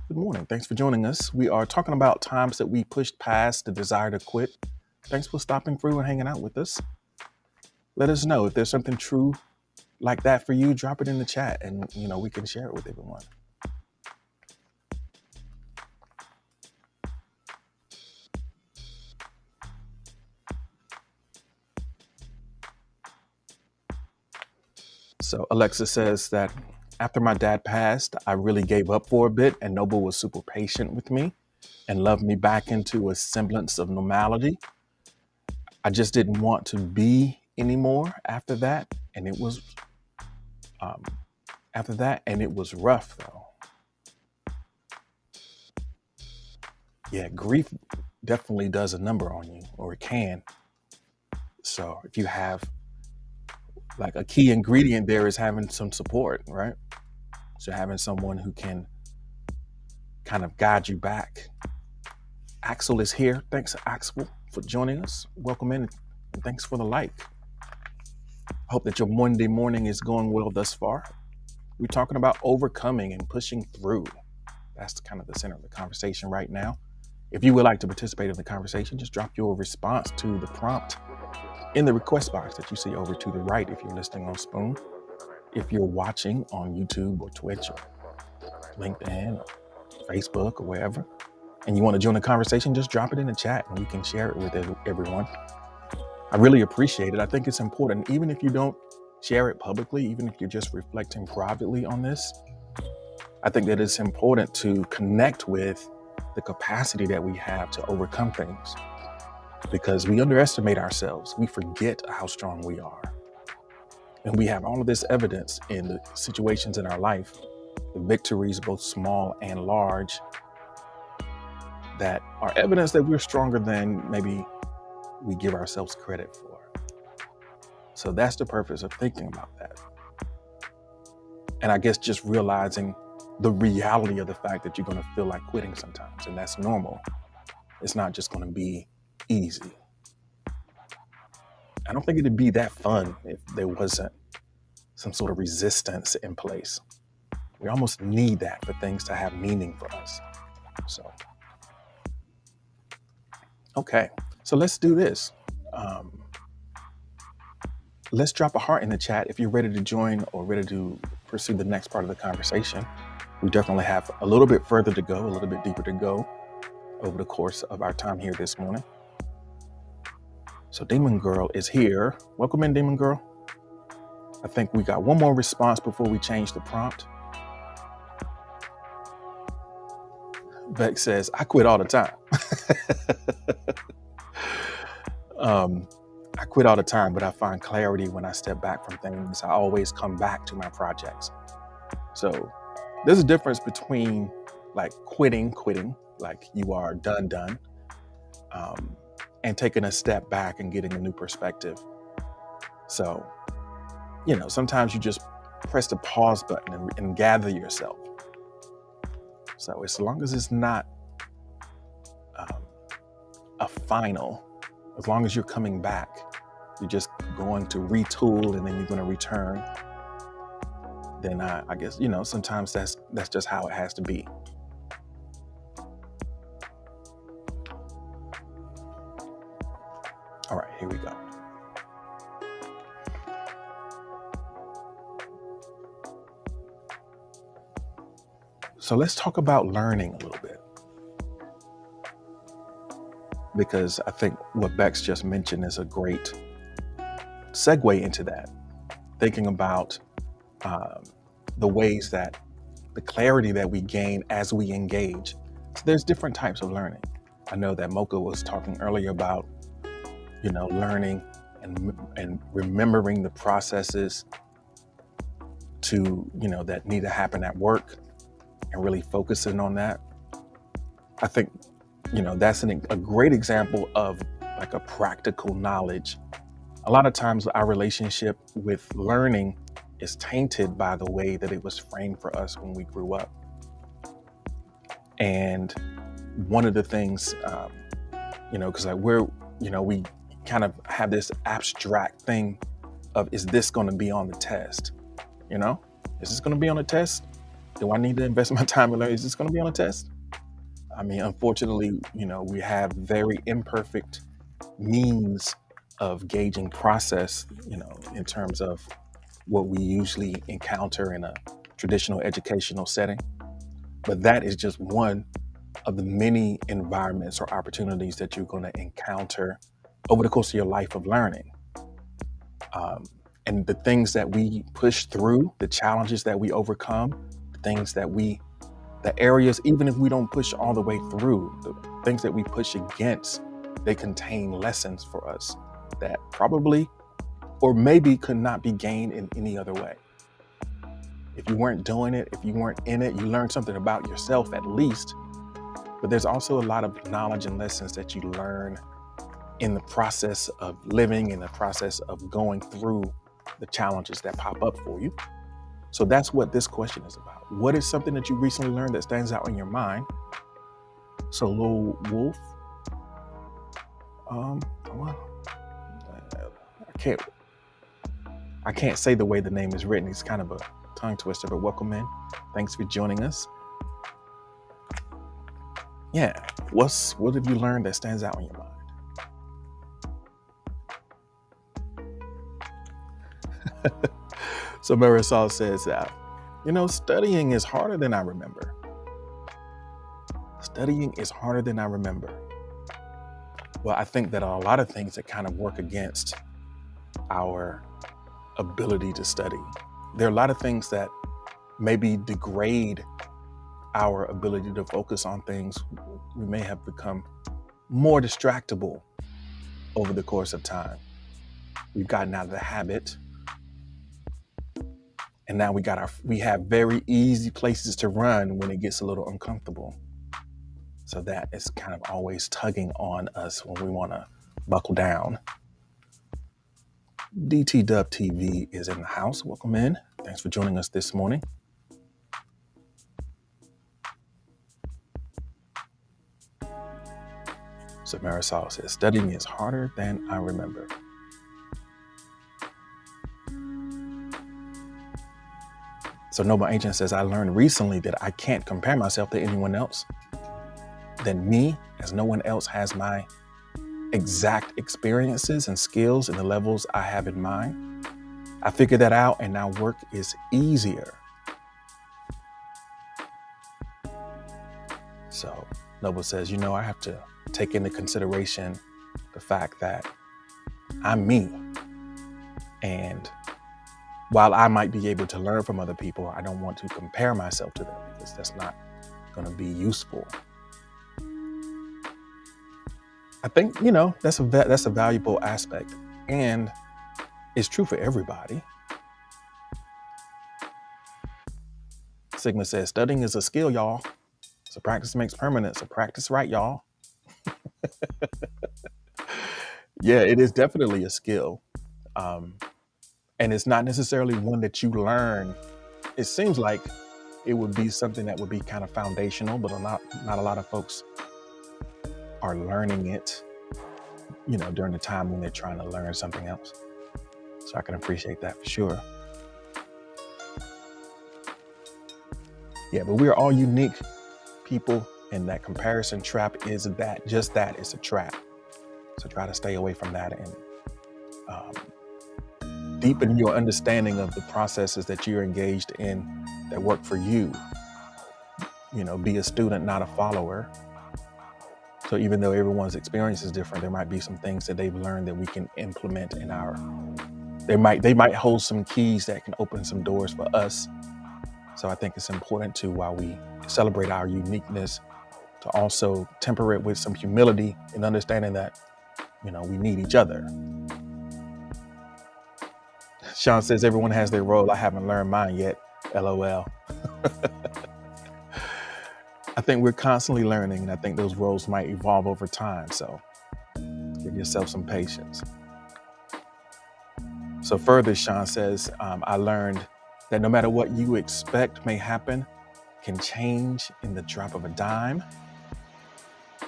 Good morning. Thanks for joining us. We are talking about times that we pushed past the desire to quit. Thanks for stopping through and hanging out with us. Let us know if there's something true like that for you. Drop it in the chat and we can share it with everyone. So Alexa says that after my dad passed, I really gave up for a bit, and Noble was super patient with me and loved me back into a semblance of normality. I just didn't want to be anymore after that, and it was rough though. Yeah, grief definitely does a number on you, or it can. So if you have like a key ingredient there is having some support, right? So having someone who can kind of guide you back. Axel is here. Thanks, Axel, for joining us. Welcome in, and thanks for the like. Hope that your Monday morning is going well thus far. We're talking about overcoming and pushing through. That's kind of the center of the conversation right now. If you would like to participate in the conversation, just drop your response to the prompt in the request box that you see over to the right if you're listening on Spoon. If you're watching on YouTube or Twitch or LinkedIn or Facebook or wherever, and you want to join the conversation, just drop it in the chat and we can share it with everyone. I really appreciate it. I think it's important, even if you don't share it publicly, even if you're just reflecting privately on this, I think that it's important to connect with the capacity that we have to overcome things. because we underestimate ourselves. We forget how strong we are. And we have all of this evidence in the situations in our life, the victories, both small and large, that are evidence that we're stronger than maybe we give ourselves credit for. So that's the purpose of thinking about that. And I guess just realizing the reality of the fact that you're going to feel like quitting sometimes, and that's normal. It's not just going to be easy. I don't think it'd be that fun if there wasn't some sort of resistance in place. We almost need that for things to have meaning for us. So, okay, so let's do this. Let's drop a heart in the chat if you're ready to join or ready to pursue the next part of the conversation. We definitely have a little bit further to go, a little bit deeper to go over the course of our time here this morning. So Demon Girl is here. Welcome in, Demon Girl. I think we got one more response before we change the prompt. Beck says, I quit all the time. I quit all the time, but I find clarity when I step back from things. I always come back to my projects. So there's a difference between like quitting, like you are done, and taking a step back and getting a new perspective. So, sometimes you just press the pause button and gather yourself. So as long as it's not a final, as long as you're coming back, you're just going to retool and then you're going to return, then I guess, sometimes that's just how it has to be. All right, here we go. So let's talk about learning a little bit, because I think what Bex just mentioned is a great segue into that, thinking about the ways that the clarity that we gain as we engage. So there's different types of learning. I know that Mocha was talking earlier about, learning and remembering the processes to, that need to happen at work and really focusing on that. I think, that's a great example of like a practical knowledge. A lot of times our relationship with learning is tainted by the way that it was framed for us when we grew up. And one of the things, because like we kind of have this abstract thing of, is this going to be on the test? Is this going to be on a test? Do I need to invest my time in learning? Is this going to be on a test? I mean, unfortunately, we have very imperfect means of gauging process, in terms of what we usually encounter in a traditional educational setting. But that is just one of the many environments or opportunities that you're going to encounter over the course of your life of learning. And the things that we push through, the challenges that we overcome, the areas, even if we don't push all the way through, the things that we push against, they contain lessons for us that probably or maybe could not be gained in any other way. If you weren't doing it, if you weren't in it, you learned something about yourself at least. But there's also a lot of knowledge and lessons that you learn in the process of living, in the process of going through the challenges that pop up for you. So that's what this question is about. What is something that you recently learned that stands out in your mind? So Lil Wolf, I can't say the way the name is written. It's kind of a tongue twister, but welcome in. Thanks for joining us. Yeah, what have you learned that stands out in your mind? So Marisol says that, studying is harder than I remember. Studying is harder than I remember. Well, I think that a lot of things that kind of work against our ability to study. There are a lot of things that maybe degrade our ability to focus on things. We may have become more distractible over the course of time. We've gotten out of the habit, and now we have very easy places to run when it gets a little uncomfortable. So that is kind of always tugging on us when we want to buckle down. DT Dub TV is in the house. Welcome in. Thanks for joining us this morning. So Marisol says, studying is harder than I remember. So Noble Agent says, I learned recently that I can't compare myself to anyone else than me, as no one else has my exact experiences and skills and the levels I have in mind. I figured that out, and now work is easier. So Noble says, I have to take into consideration the fact that I'm me. And while I might be able to learn from other people, I don't want to compare myself to them because that's not going to be useful. I think, that's a valuable aspect, and it's true for everybody. Sigma says, studying is a skill, y'all. So practice makes permanent. So practice right, y'all. Yeah, it is definitely a skill. And it's not necessarily one that you learn. It seems like it would be something that would be kind of foundational, but not a lot of folks are learning it, during the time when they're trying to learn something else. So I can appreciate that for sure. Yeah, but we are all unique people, and that comparison trap is just that, it's a trap. So try to stay away from that and deepen your understanding of the processes that you're engaged in that work for you. Be a student, not a follower. So even though everyone's experience is different, there might be some things that they've learned that we can implement in they might hold some keys that can open some doors for us. So I think it's important to, while we celebrate our uniqueness, to also temper it with some humility and understanding that, we need each other. Sean says, everyone has their role. I haven't learned mine yet. LOL. I think we're constantly learning, and I think those roles might evolve over time. So give yourself some patience. So further, Sean says, I learned that no matter what you expect may happen, can change in the drop of a dime.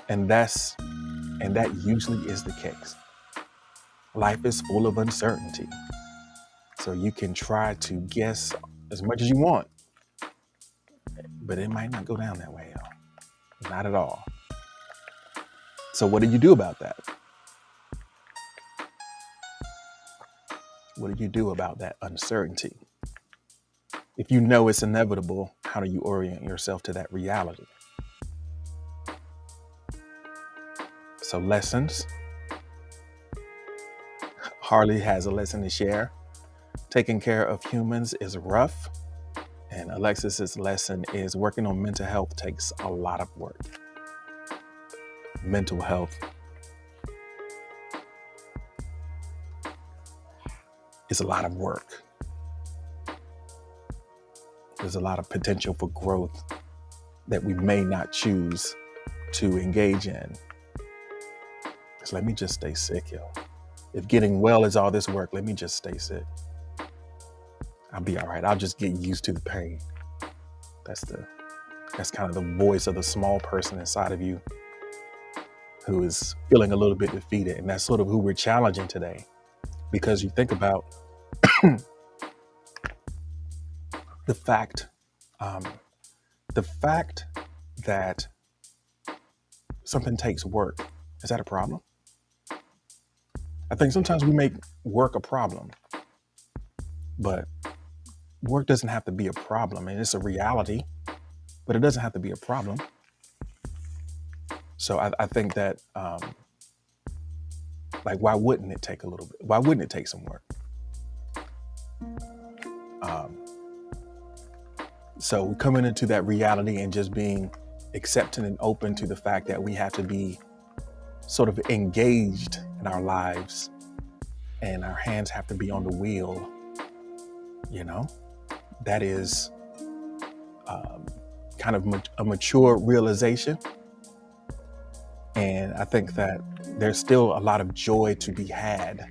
And that usually is the case. Life is full of uncertainty. So you can try to guess as much as you want, but it might not go down that way, y'all. Not at all. So what do you do about that? What do you do about that uncertainty? If you know it's inevitable, how do you orient yourself to that reality? So lessons. Harley has a lesson to share. Taking care of humans is rough. And Alexis's lesson is working on mental health takes a lot of work. Mental health is a lot of work. There's a lot of potential for growth that we may not choose to engage in. Because let me just stay sick, yo. If getting well is all this work, let me just stay sick. I'll be all right. I'll just get used to the pain. That's kind of the voice of the small person inside of you who is feeling a little bit defeated. And that's sort of who we're challenging today. Because you think about the fact that something takes work, is that a problem? I think sometimes we make work a problem, but work doesn't have to be a problem. And it's a reality, but it doesn't have to be a problem. So I think that, why wouldn't it take a little bit? Why wouldn't it take some work? So coming into that reality and just being accepting and open to the fact that we have to be sort of engaged in our lives and our hands have to be on the wheel, that is kind of a mature realization. And I think that there's still a lot of joy to be had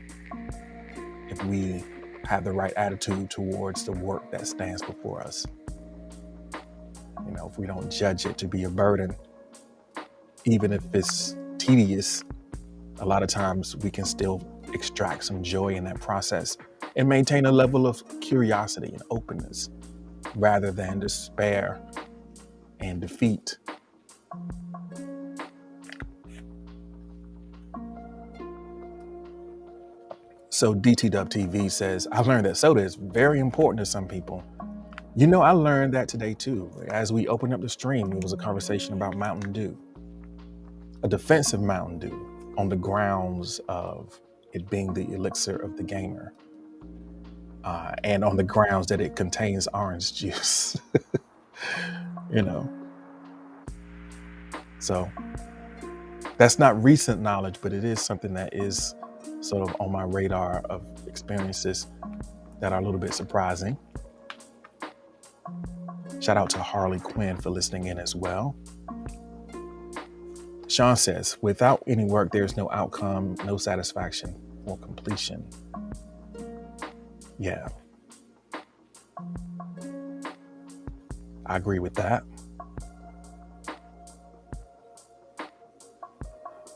if we have the right attitude towards the work that stands before us. If we don't judge it to be a burden, even if it's tedious, a lot of times we can still extract some joy in that process and maintain a level of curiosity and openness rather than despair and defeat. So DTW TV says, I learned that soda is very important to some people. I learned that today too. As we opened up the stream, it was a conversation about Mountain Dew, a defensive Mountain Dew, on the grounds of it being the elixir of the gamer, and on the grounds that it contains orange juice. So that's not recent knowledge, but it is something that is sort of on my radar of experiences that are a little bit surprising. Shout out to Harley Quinn for listening in as well. Sean says, without any work, there's no outcome, no satisfaction or completion. Yeah. I agree with that.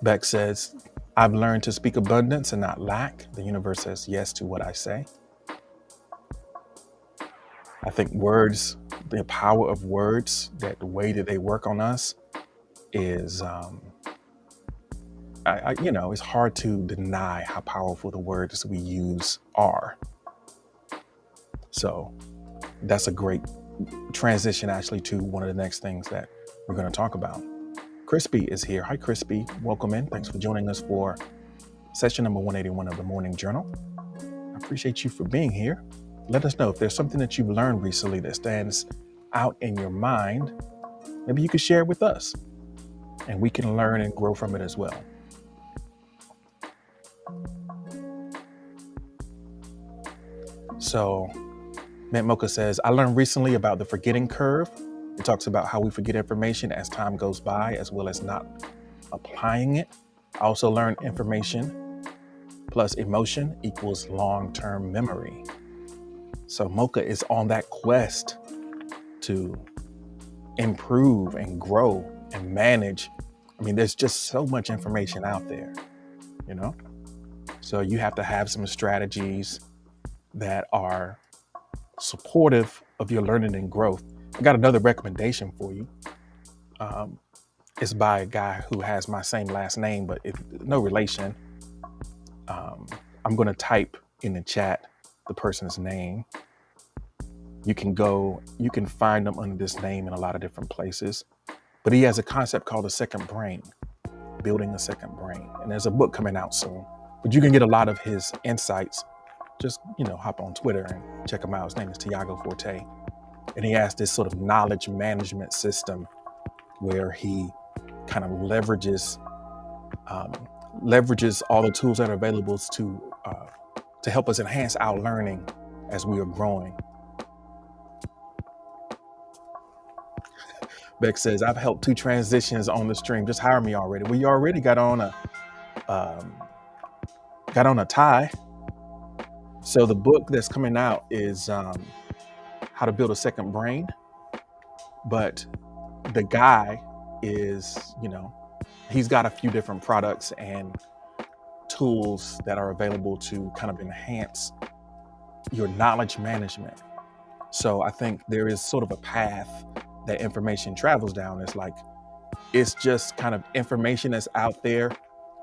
Beck says, I've learned to speak abundance and not lack. The universe says yes to what I say. I think words, the power of words, that the way that they work on us is, it's hard to deny how powerful the words we use are. So that's a great transition actually to one of the next things that we're going to talk about. Crispy is here. Hi, Crispy. Welcome in. Thanks for joining us for session number 181 of the Morning Journal. I appreciate you for being here. Let us know if there's something that you've learned recently that stands out in your mind. Maybe you could share it with us and we can learn and grow from it as well. So Mint Mocha says, I learned recently about the forgetting curve. It talks about how we forget information as time goes by, as well as not applying it. I also learned information plus emotion equals long-term memory. So Mocha is on that quest to improve and grow and manage. I mean, there's just so much information out there, So you have to have some strategies that are supportive of your learning and growth. I got another recommendation for you. It's by a guy who has my same last name, but no relation. I'm going to type in the chat the person's name. You can find them under this name in a lot of different places, but he has a concept called the second brain, building a second brain. And there's a book coming out soon, but you can get a lot of his insights. Just, hop on Twitter and check him out. His name is Tiago Forte. And he has this sort of knowledge management system where he kind of leverages all the tools that are available to help us enhance our learning as we are growing. Beck says, I've helped 2 transitions on the stream. Just hire me already. Well, you already got on a tie. So the book that's coming out is How to Build a Second Brain. But the guy is, he's got a few different products and tools that are available to kind of enhance your knowledge management. So I think there is sort of a path that information travels down. It's just kind of information that's out there,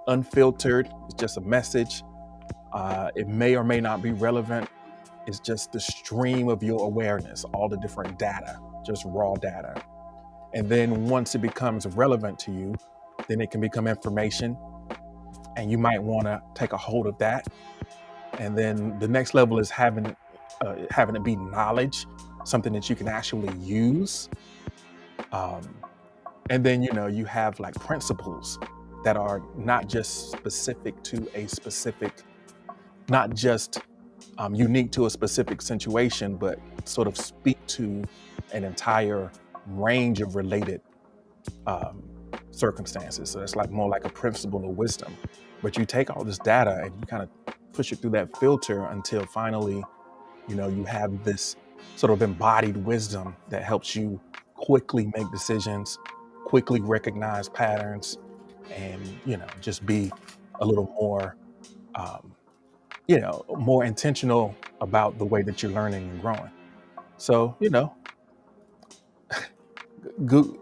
unfiltered. It's just a message. It may or may not be relevant. It's just the stream of your awareness, all the different data, just raw data. And then once it becomes relevant to you, then it can become information. And you might want to take a hold of that. And then the next level is having it be knowledge, something that you can actually use. And then, you have like principles that are not just specific to a specific, not just unique to a specific situation, but sort of speak to an entire range of related um, circumstances. So it's like more like a principle of wisdom. But you take all this data and you kind of push it through that filter until finally, you have this sort of embodied wisdom that helps you quickly make decisions, quickly recognize patterns, and, just be a little more, um, more intentional about the way that you're learning and growing. So, Google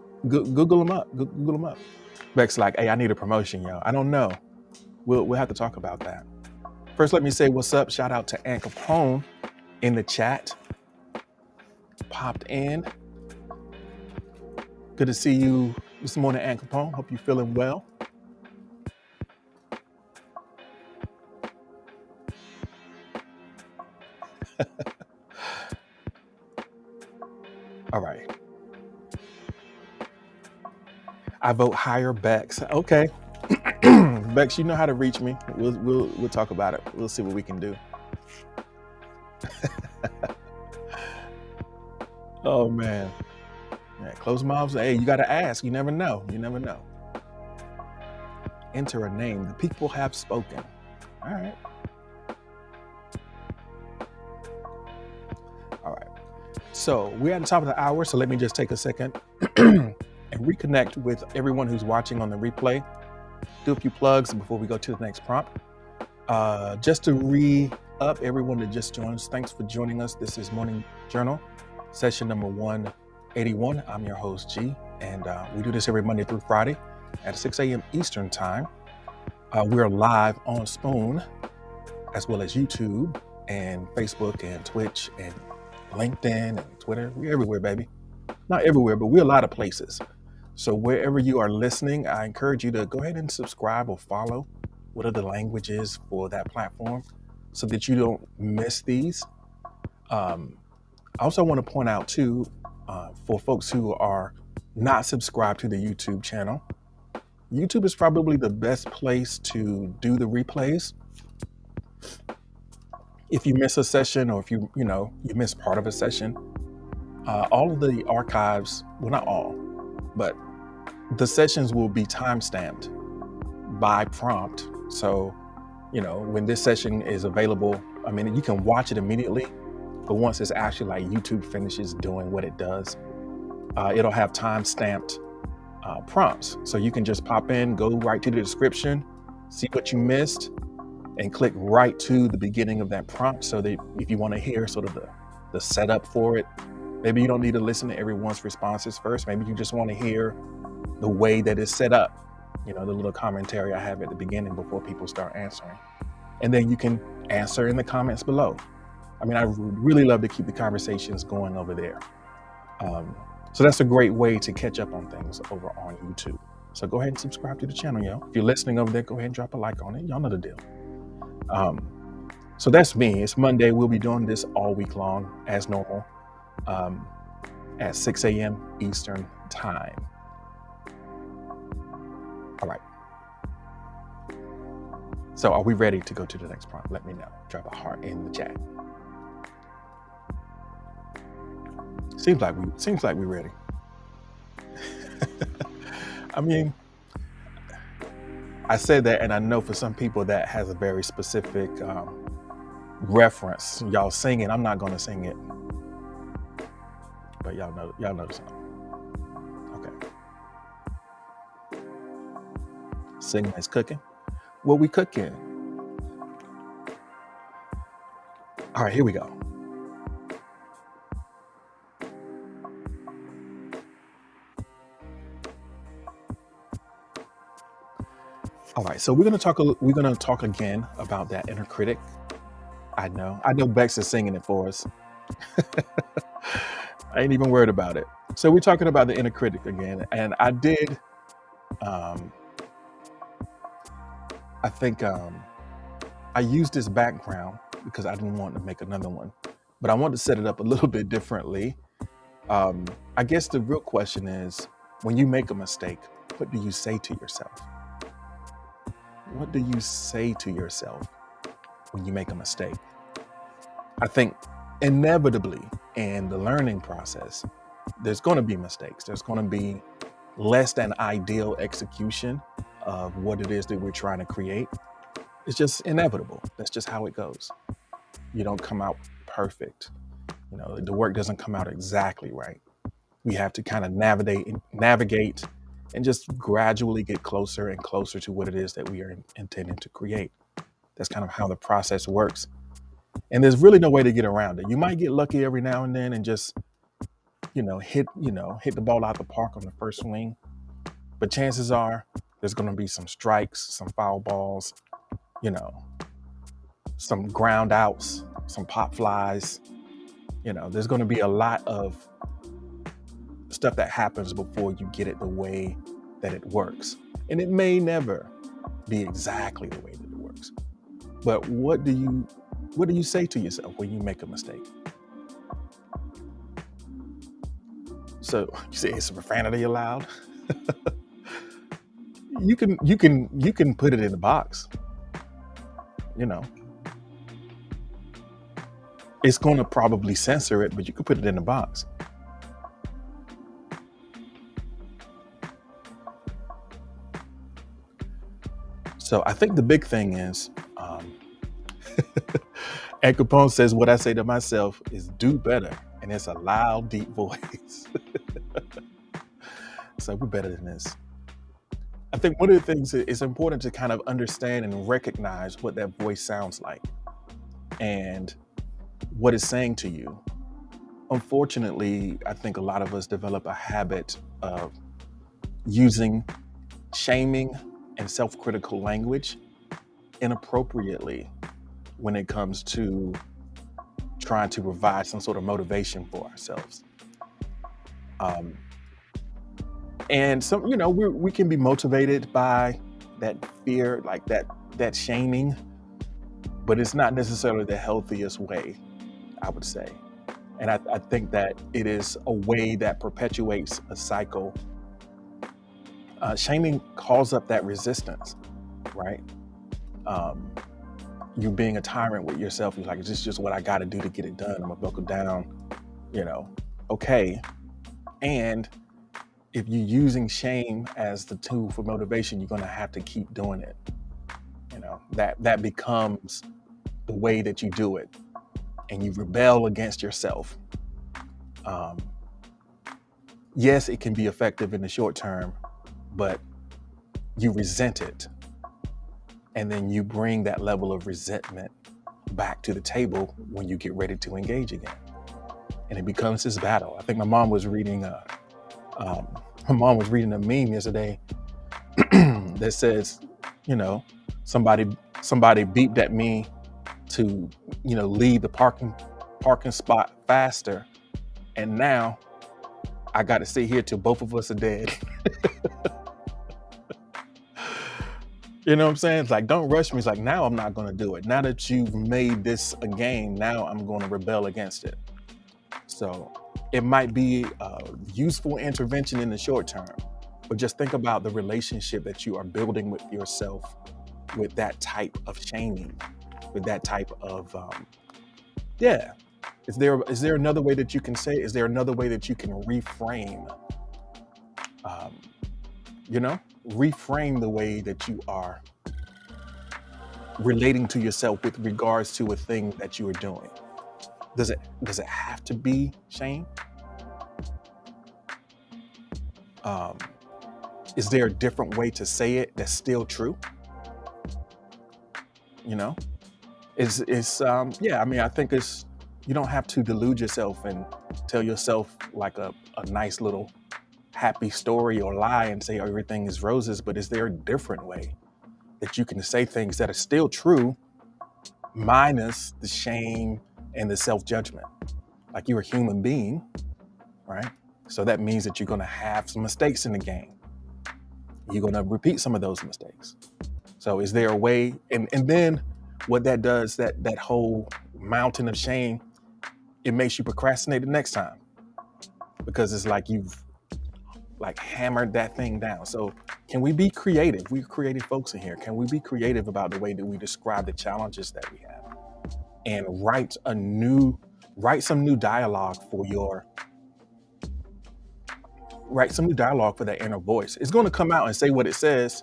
them up. Google them up. Beck's like, hey, I need a promotion, yo. I don't know. We'll have to talk about that. First, let me say what's up. Shout out to Aunt Capone in the chat. Popped in. Good to see you this morning, Aunt Capone. Hope you're feeling well. All right. I vote higher, Bex. Okay. Bex, you know how to reach me. We'll talk about it. We'll see what we can do. Oh man. Yeah, closed mouths. Hey, you gotta ask. You never know. You never know. Enter a name. The people have spoken. All right. All right. So we're at the top of the hour. So let me just take a second and reconnect with everyone who's watching on the replay. Do a few plugs before we go to the next prompt. Just to re-up everyone that just joined us, thanks for joining us. This is Morning Journal, session number 181. I'm your host, G, and we do this every Monday through Friday at 6 a.m. Eastern Time. We're live on Spoon, as well as YouTube and Facebook and Twitch and LinkedIn and Twitter. We're everywhere, baby. Not everywhere, but we're a lot of places. So wherever you are listening, I encourage you to go ahead and subscribe or follow whatever the language is for that platform so that you don't miss these. I also want to point out too, for folks who are not subscribed to the YouTube channel, YouTube is probably the best place to do the replays. If you miss a session or if you miss part of a session, all of the archives, well, not all, but the sessions will be timestamped by prompt. So, when this session is available, I mean, you can watch it immediately, but once it's actually like YouTube finishes doing what it does, it'll have timestamped prompts. So you can just pop in, go right to the description, see what you missed, and click right to the beginning of that prompt so that if you want to hear sort of the setup for it, maybe you don't need to listen to everyone's responses first. Maybe you just want to hear the way that it's set up, the little commentary I have at the beginning before people start answering. And then you can answer in the comments below. I mean, I would really love to keep the conversations going over there. So that's a great way to catch up on things over on YouTube. So go ahead and subscribe to the channel, yo. If you're listening over there, go ahead and drop a like on it. Y'all know the deal. So that's me. It's Monday. We'll be doing this all week long as normal at 6 a.m. Eastern Time. All right. So are we ready to go to the next prompt? Let me know. Drop a heart in the chat. Seems like we're ready. I mean, I said that, and I know for some people that has a very specific reference. Y'all singing, I'm not gonna sing it, but y'all know the song. Okay. Singing is cooking. What we cooking? All right, here we go. All right, so we're gonna talk again about that inner critic. I know Bex is singing it for us. I ain't even worried about it. So we're talking about the inner critic again, and I did. I think I used this background because I didn't want to make another one, but I wanted to set it up a little bit differently. I guess the real question is, when you make a mistake, what do you say to yourself? what do you say to yourself when you make a mistake? I think inevitably in the learning process, there's going to be mistakes. There's going to be less than ideal execution of what it is that we're trying to create. It's just inevitable. That's just how it goes. You don't come out perfect. The work doesn't come out exactly right. We have to kind of navigate and just gradually get closer and closer to what it is that we are intending to create. That's kind of how the process works. And there's really no way to get around it. You might get lucky every now and then and just, hit the ball out the park on the first swing. But chances are there's going to be some strikes, some foul balls, some ground outs, some pop flies. There's going to be a lot of stuff that happens before you get it the way that it works. And it may never be exactly the way that it works. But what do you say to yourself when you make a mistake? So you say it's profanity allowed? You can put it in the box. It's going to probably censor it, but you can put it in the box. So I think the big thing is, Ed Capone says, what I say to myself is do better. And it's a loud, deep voice. So we're better than this. I think one of the things that it's important to kind of understand and recognize what that voice sounds like and what it's saying to you. Unfortunately, I think a lot of us develop a habit of using shaming and self-critical language inappropriately when it comes to trying to provide some sort of motivation for ourselves. And some, we can be motivated by that fear, like that shaming, but it's not necessarily the healthiest way, I would say. And I think that it is a way that perpetuates a cycle. Shaming calls up that resistance, right? You being a tyrant with yourself, you're like, is this just what I got to do to get it done? I'm gonna buckle down, okay. And if you're using shame as the tool for motivation, you're gonna have to keep doing it. That becomes the way that you do it, and you rebel against yourself. Yes, it can be effective in the short term, but you resent it. And then you bring that level of resentment back to the table when you get ready to engage again. And it becomes this battle. I think my mom was reading a meme yesterday that says, somebody beeped at me to, leave the parking spot faster. And now I got to sit here till both of us are dead. You know what I'm saying? It's like, don't rush me. It's like, now I'm not going to do it. Now that you've made this a game, now I'm going to rebel against it. So it might be a useful intervention in the short term, but just think about the relationship that you are building with yourself with that type of shaming, with that type of, Is there another way that you can say it? Is there another way that you can reframe, reframe the way that you are relating to yourself with regards to a thing that you are doing? Does it have to be shame? Is there a different way to say it that's still true? I think you don't have to delude yourself and tell yourself like a nice little happy story or lie and say everything is roses, but is there a different way that you can say things that are still true, minus the shame and the self-judgment? Like, you're a human being, right? So that means that you're going to have some mistakes in the game. You're going to repeat some of those mistakes. So is there a way? And then what that does, that whole mountain of shame, it makes you procrastinate the next time, because it's like you've like hammered that thing down. So can we be creative? We're creative folks in here. Can we be creative about the way that we describe the challenges that we have, and write some new dialogue for that inner voice? It's going to come out and say what it says.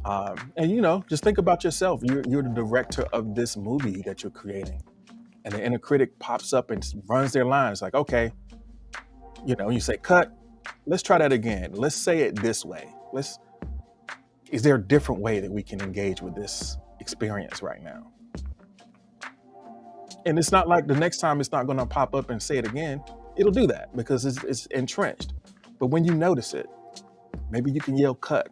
And just think about yourself. You're the director of this movie that you're creating, and the inner critic pops up and runs their lines like, okay, you say, cut. Let's try that again. Let's say it this way. Is there a different way that we can engage with this experience right now? And it's not like the next time it's not going to pop up and say it again. It'll do that because it's entrenched. But when you notice it, maybe you can yell cut.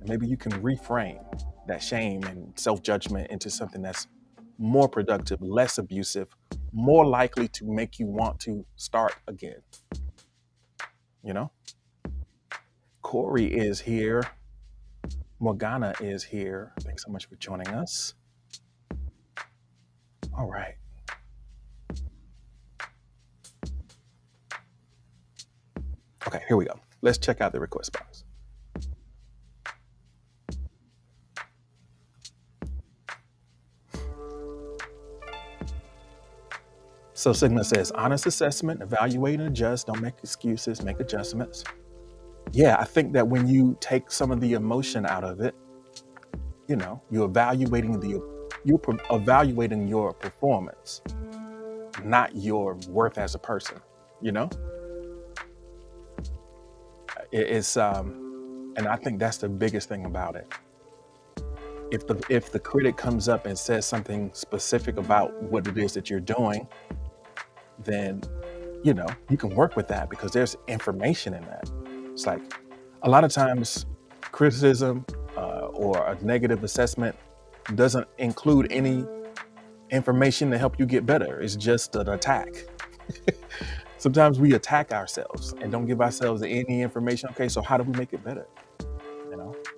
Maybe you can reframe that shame and self-judgment into something that's more productive, less abusive, more likely to make you want to start again. Corey is here. Morgana is here. Thanks so much for joining us. All right. Okay, here we go. Let's check out the request box. So Sigma says, honest assessment, evaluate and adjust. Don't make excuses, make adjustments. Yeah, I think that when you take some of the emotion out of it, you're evaluating your performance, not your worth as a person. It's and I think that's the biggest thing about it. If the critic comes up and says something specific about what it is that you're doing, then you can work with that because there's information in that. It's like a lot of times criticism or a negative assessment doesn't include any information to help you get better. It's just an attack. Sometimes we attack ourselves and don't give ourselves any information. Okay, so how do we make it better?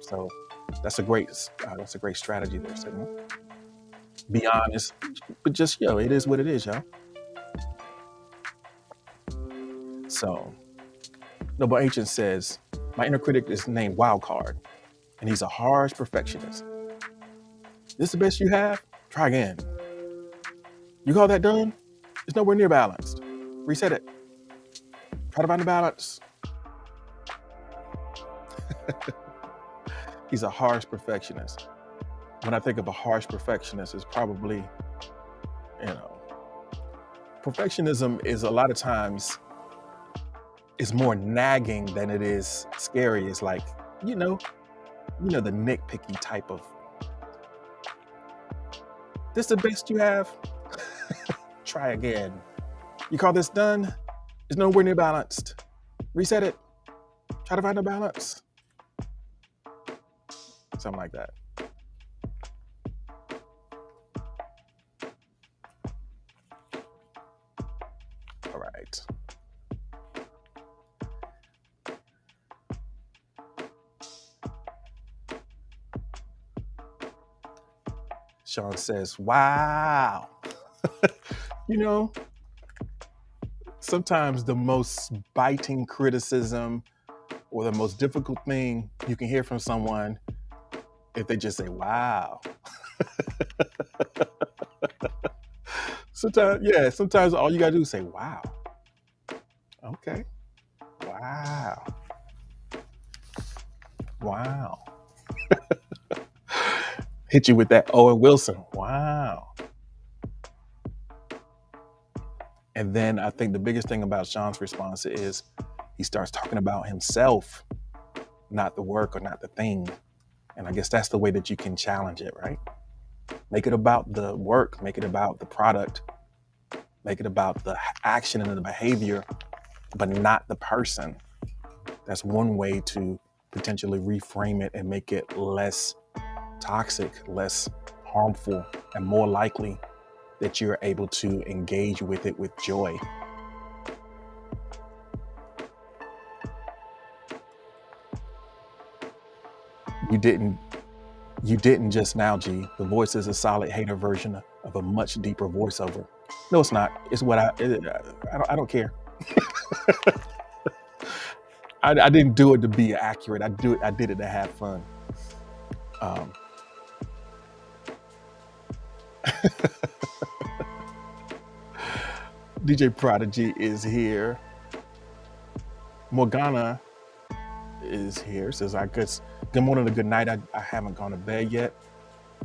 So that's a great strategy there, Sigma. Be honest, but just it is what it is, y'all. So Noble Ancient says, my inner critic is named Wildcard, and he's a harsh perfectionist. This the best you have? Try again. You call that done? It's nowhere near balanced. Reset it. Try to find the balance. He's a harsh perfectionist. When I think of a harsh perfectionist, it's probably, perfectionism is a lot of times is more nagging than it is scary. It's like, the nitpicky type of, this the best you have? Try again. You call this done? It's nowhere near balanced. Reset it. Try to find a balance. Something like that. All right. Sean says, wow. Sometimes the most biting criticism or the most difficult thing you can hear from someone, if they just say, wow. Sometimes all you gotta do is say, wow. Okay. Wow. Wow. Hit you with that Owen Wilson. Wow. And then I think the biggest thing about Sean's response is he starts talking about himself, not the work or not the thing. And I guess that's the way that you can challenge it, right? Make it about the work, make it about the product, make it about the action and the behavior, but not the person. That's one way to potentially reframe it and make it less toxic, less harmful, and more likely that you're able to engage with it with joy. You didn't just now, G. The voice is a solid hater version of a much deeper voiceover. No, it's not. It's what I don't care. I didn't do it to be accurate. I did it to have fun. Um, DJ Prodigy is here. Morgana is here. Says, I guess, good morning or good night. I haven't gone to bed yet.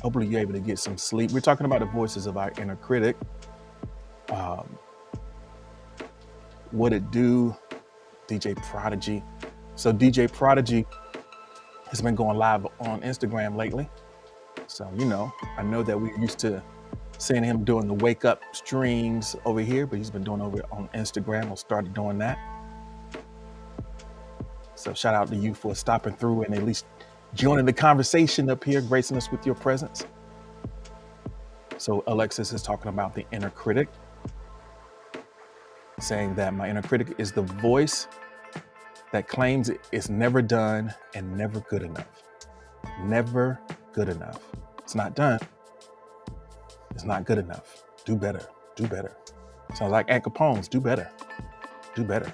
Hopefully you're able to get some sleep. We're talking about the voices of our inner critic. What it do, DJ Prodigy. So DJ Prodigy has been going live on Instagram lately. So, I know that we're used to seeing him doing the wake up streams over here, but he's been doing over on Instagram or started doing that. So shout out to you for stopping through and at least joining the conversation up here, gracing us with your presence. So Alexis is talking about the inner critic, saying that my inner critic is the voice that claims it's never done and never good enough. Never good enough. It's not done. It's not good enough. Do better. Do better. Sounds like Al Capone's do better. Do better.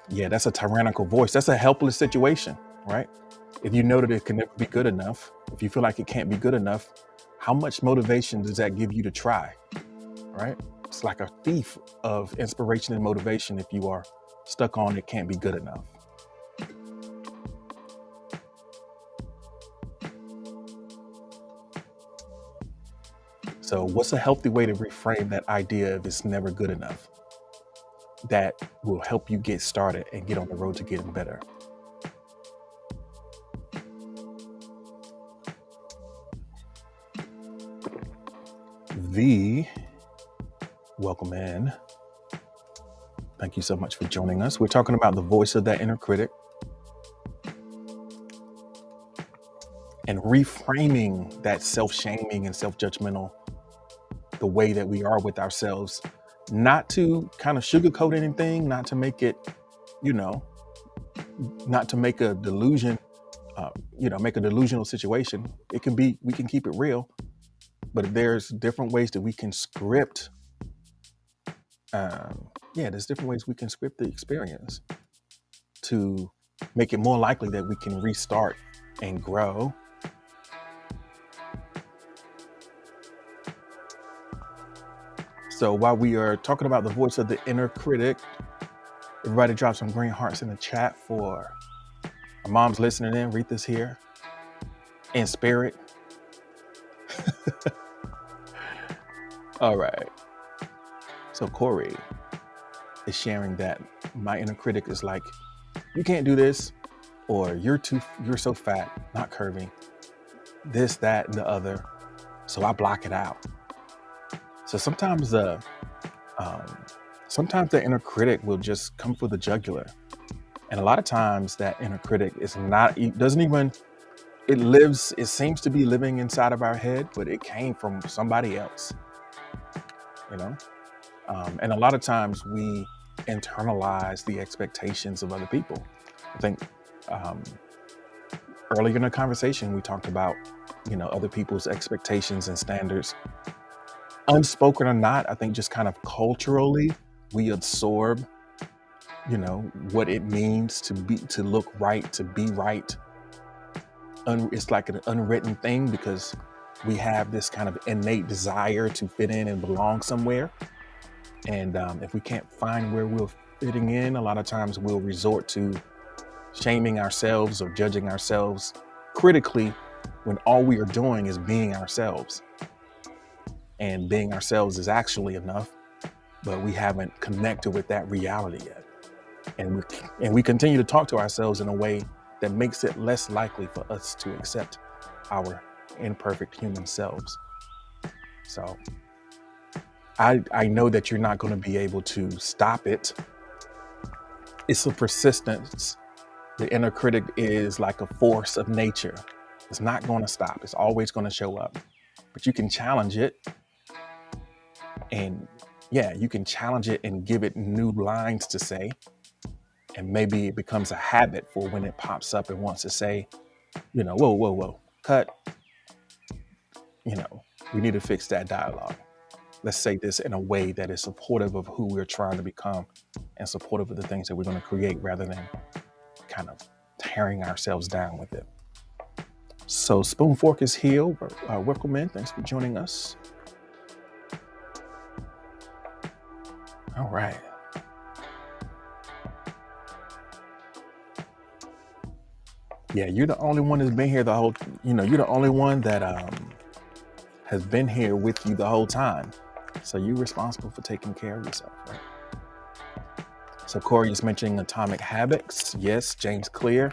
Yeah, that's a tyrannical voice. That's a helpless situation, right? If you know that it can never be good enough, if you feel like it can't be good enough, how much motivation does that give you to try, right? It's like a thief of inspiration and motivation if you are stuck on it can't be good enough. So what's a healthy way to reframe that idea of it's never good enough that will help you get started and get on the road to getting better? Welcome in. Thank you so much for joining us. We're talking about the voice of that inner critic and reframing that self-shaming and self-judgmental, the way that we are with ourselves, not to kind of sugarcoat anything, not to make it, not to make a delusion, make a delusional situation. We can keep it real, but there's different ways that we can script. There's different ways we can script the experience to make it more likely that we can restart and grow. So while we are talking about the voice of the inner critic, everybody drop some green hearts in the chat for our moms listening in. Retha's here in spirit. All right. So Corey is sharing that my inner critic is like, you can't do this, or you're so fat, not curvy, this, that, and the other. So I block it out. So sometimes the inner critic will just come for the jugular. And a lot of times that inner critic it seems to be living inside of our head, but it came from somebody else, and a lot of times we internalize the expectations of other people. I think earlier in the conversation, we talked about, other people's expectations and standards. Unspoken or not, I think just kind of culturally, we absorb, what it means to look right, to be right. It's like an unwritten thing because we have this kind of innate desire to fit in and belong somewhere. And if we can't find where we're fitting in, a lot of times we'll resort to shaming ourselves or judging ourselves critically when all we are doing is being ourselves. And being ourselves is actually enough, but we haven't connected with that reality yet. And we continue to talk to ourselves in a way that makes it less likely for us to accept our imperfect human selves. So I know that you're not going to be able to stop it. It's a persistence. The inner critic is like a force of nature. It's not going to stop. It's always going to show up. But you can challenge it. And you can challenge it and give it new lines to say. And maybe it becomes a habit for when it pops up and wants to say, whoa, cut. We need to fix that dialogue. Let's say this in a way that is supportive of who we're trying to become. and supportive of the things that we're going to create rather than kind of tearing ourselves down with it. So Spoon Fork is here. Welcome in. Thanks for joining us. All right. Yeah, you're the only one that's been here the whole, you're the only one that has been here with you the whole time. So you're responsible for taking care of yourself, right? So Corey is mentioning Atomic Habits. Yes, James Clear.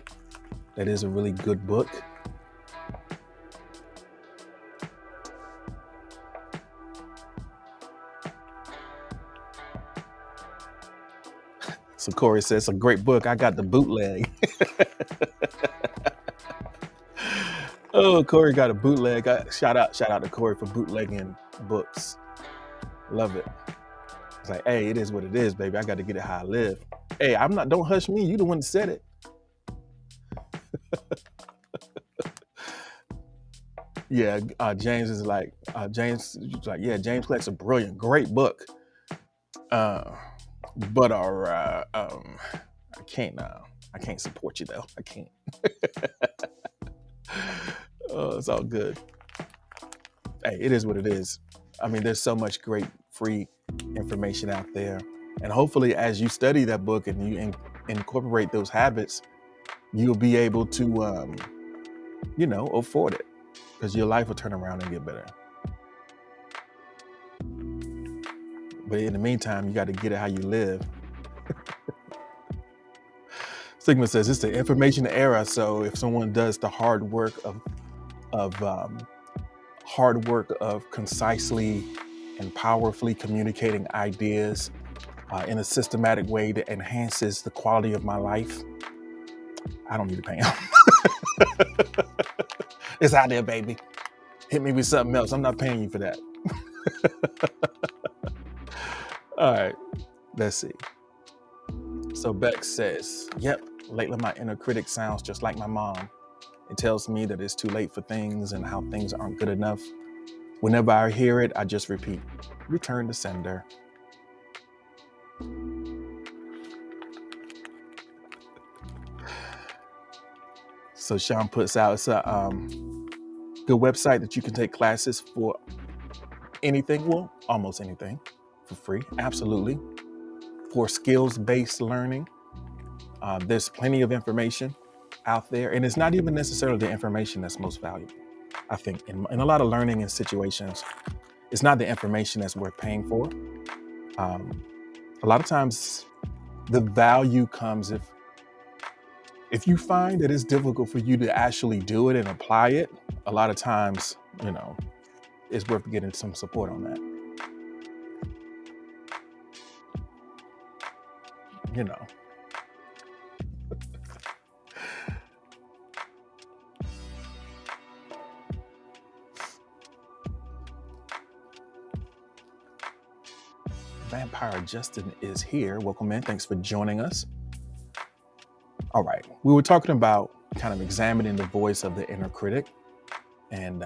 That is a really good book. So Corey says, a great book. I got the bootleg. Oh, Corey got a bootleg. Shout out to Corey for bootlegging books. Love it. It's like, hey, it is what it is, baby. I got to get it how I live. Hey, don't hush me. You the one that said it. Yeah, James is like, James Clear's a brilliant, great book. But I can't support you though. I can't. Oh, it's all good. Hey, it is what it is. I mean, there's so much great free information out there. And hopefully as you study that book and you incorporate those habits, you'll be able to, afford it, because your life will turn around and get better. But in the meantime, you got to get it how you live. Sigma says it's the information era. So if someone does the hard work of concisely and powerfully communicating ideas in a systematic way that enhances the quality of my life, I don't need to pay him. It's out there, baby. Hit me with something else. I'm not paying you for that. All right, let's see. So Beck says, yep, lately my inner critic sounds just like my mom. It tells me that it's too late for things and how things aren't good enough. Whenever I hear it, I just repeat, return to sender. So Sean puts out, it's a good website that you can take classes for anything, well, almost anything, for free, absolutely. For skills-based learning, there's plenty of information out there, and it's not even necessarily the information that's most valuable. I think in a lot of learning and situations, it's not the information that's worth paying for. A lot of times the value comes if you find that it's difficult for you to actually do it and apply it. A lot of times, it's worth getting some support on that. Vampire Justin is here. Welcome in. Thanks for joining us. All right. We were talking about kind of examining the voice of the inner critic and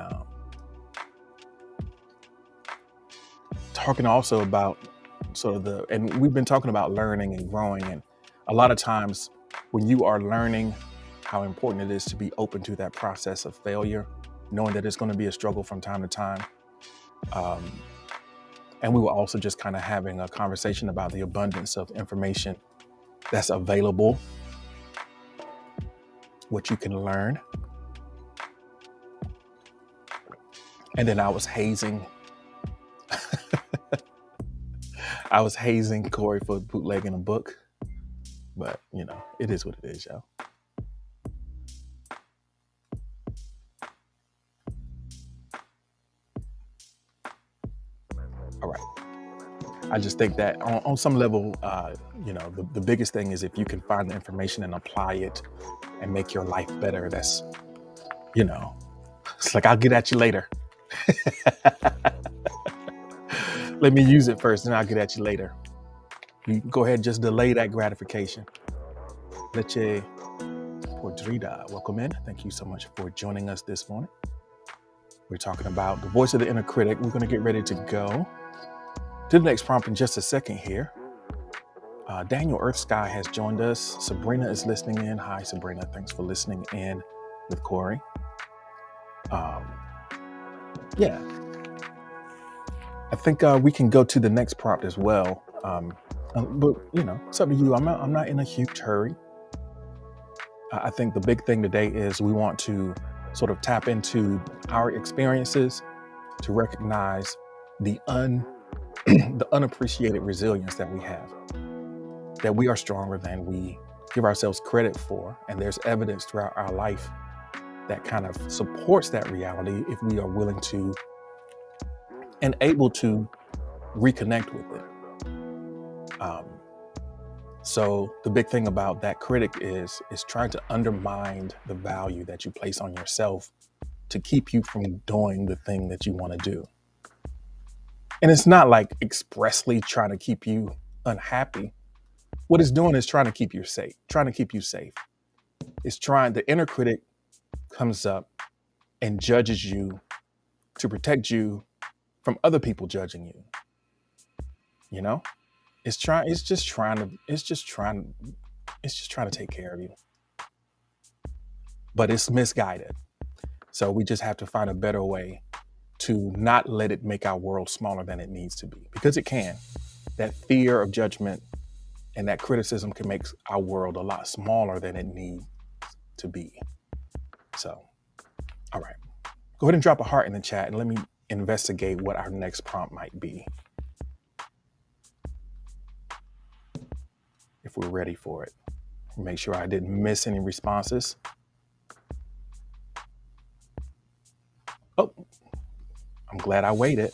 talking also about and we've been talking about learning and growing. And a lot of times when you are learning, how important it is to be open to that process of failure, knowing that it's going to be a struggle from time to time. And we were also just kind of having a conversation about the abundance of information that's available, what you can learn. And then I was hazing Corey for bootlegging a book, but it is what it is, y'all. All right. I just think that on some level, the biggest thing is if you can find the information and apply it and make your life better, that's, it's like, I'll get at you later. Let me use it first and I'll get at you later. You can go ahead and just delay that gratification. Leche Podrida, welcome in. Thank you so much for joining us this morning. We're talking about the voice of the inner critic. We're going to get ready to go to the next prompt in just a second here. Daniel Earthsky has joined us. Sabrina is listening in. Hi, Sabrina. Thanks for listening in with Corey. Um, yeah, I think we can go to the next prompt as well. But it's up to you. I'm not in a huge hurry. I think the big thing today is we want to sort of tap into our experiences to recognize the the unappreciated resilience that we have, that we are stronger than we give ourselves credit for, and there's evidence throughout our life that kind of supports that reality if we are willing to and able to reconnect with it. So the big thing about that critic is trying to undermine the value that you place on yourself to keep you from doing the thing that you want to do. And it's not like expressly trying to keep you unhappy. What it's doing is trying to keep you safe, It's the inner critic comes up and judges you to protect you from other people judging you. It's just trying to take care of you. But it's misguided. So we just have to find a better way to not let it make our world smaller than it needs to be, because it can. That fear of judgment and that criticism can make our world a lot smaller than it needs to be. So, all right, go ahead and drop a heart in the chat and let me investigate what our next prompt might be, if we're ready for it. Make sure I didn't miss any responses. Oh, I'm glad I waited.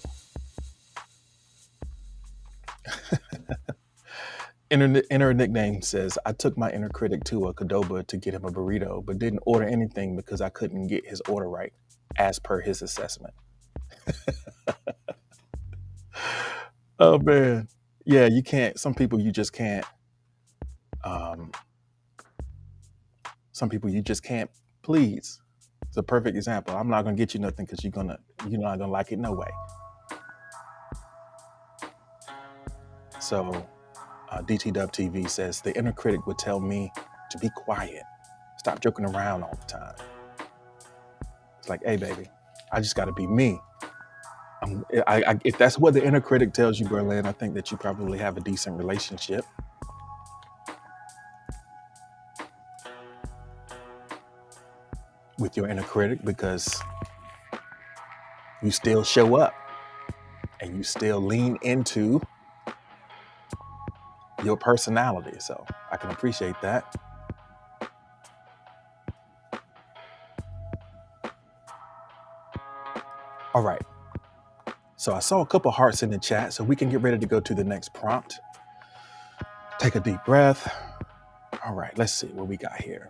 Inner nickname says, I took my inner critic to a Qdoba to get him a burrito, but didn't order anything because I couldn't get his order right as per his assessment. Oh man. Yeah, you can't. Some people you just can't. Some people you just can't please. It's a perfect example. I'm not gonna get you nothing because you're not gonna like it no way. So DTW TV says the inner critic would tell me to be quiet, stop joking around all the time. It's like, hey baby, I just got to be me. If that's what the inner critic tells you, Berlin, I think that you probably have a decent relationship. With your inner critic, because you still show up and you still lean into your personality. So I can appreciate that. All right. So I saw a couple hearts in the chat, so we can get ready to go to the next prompt. Take a deep breath. All right, let's see what we got here.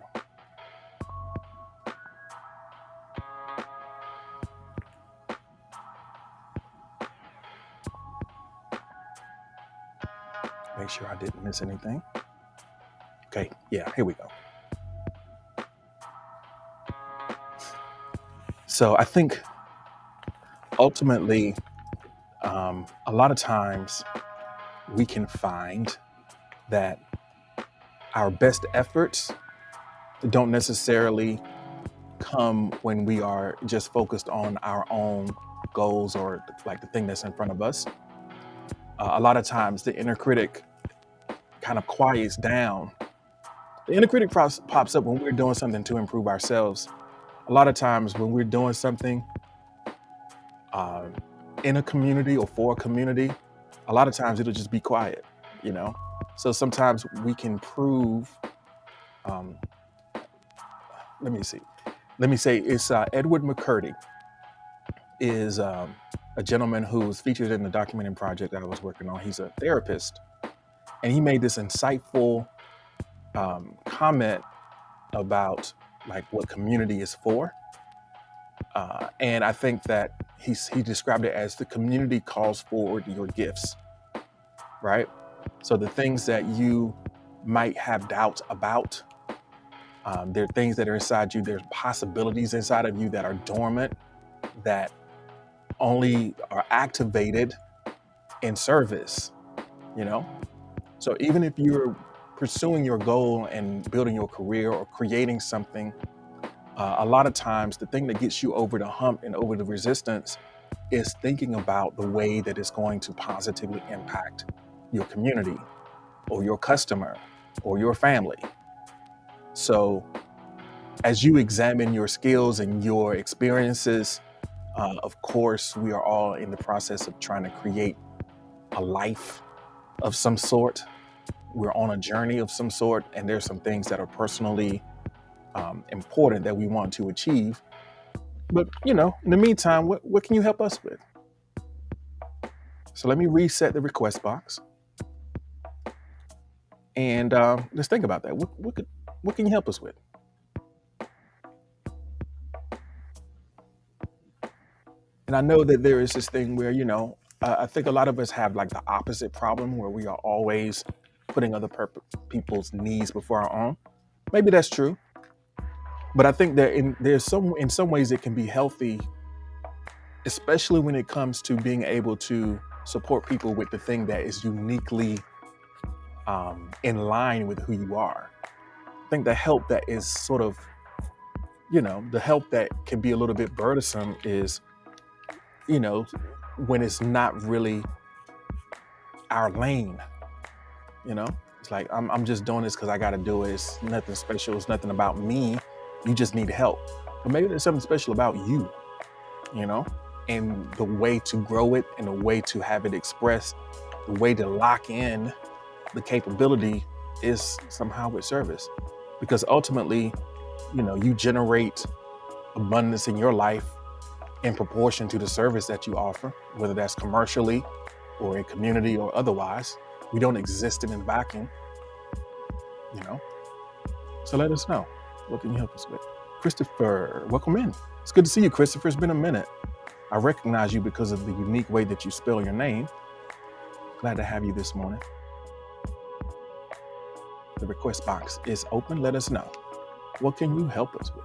Make sure I didn't miss anything. Okay, yeah, here we go. So I think ultimately, a lot of times we can find that our best efforts don't necessarily come when we are just focused on our own goals or like the thing that's in front of us. A lot of times the inner critic kind of quiets down. The inner critic pops up when we're doing something to improve ourselves. A lot of times when we're doing something in a community or for a community, a lot of times it'll just be quiet, So sometimes we can prove, let me say it's Edward McCurdy is a gentleman who's featured in the documentary project that I was working on. He's a therapist, and he made this insightful comment about like what community is for. And I think that he described it as the community calls forward your gifts, right? So the things that you might have doubts about, there are things that are inside you, there's possibilities inside of you that are dormant, that only are activated in service, So even if you're pursuing your goal and building your career or creating something, a lot of times the thing that gets you over the hump and over the resistance is thinking about the way that it's going to positively impact your community or your customer or your family. So as you examine your skills and your experiences, of course, we are all in the process of trying to create a life of some sort. We're on a journey of some sort, and there's some things that are personally important that we want to achieve. But in the meantime, what can you help us with? So let me reset the request box, and let's think about that. What can you help us with? And I know that there is this thing where I think a lot of us have like the opposite problem where we are always putting other people's needs before our own. Maybe that's true, but I think that in some ways it can be healthy, especially when it comes to being able to support people with the thing that is uniquely in line with who you are. I think the help that is sort of, the help that can be a little bit burdensome is, when it's not really our lane. It's like I'm just doing this because I got to do it. It's nothing special. It's nothing about me. You just need help. But maybe there's something special about you, and the way to grow it and the way to have it expressed, the way to lock in the capability is somehow with service. Because ultimately, you generate abundance in your life in proportion to the service that you offer, whether that's commercially or in community or otherwise. We don't exist in a vacuum, So let us know. What can you help us with? Christopher, welcome in. It's good to see you, Christopher. It's been a minute. I recognize you because of the unique way that you spell your name. Glad to have you this morning. The request box is open. Let us know. What can you help us with?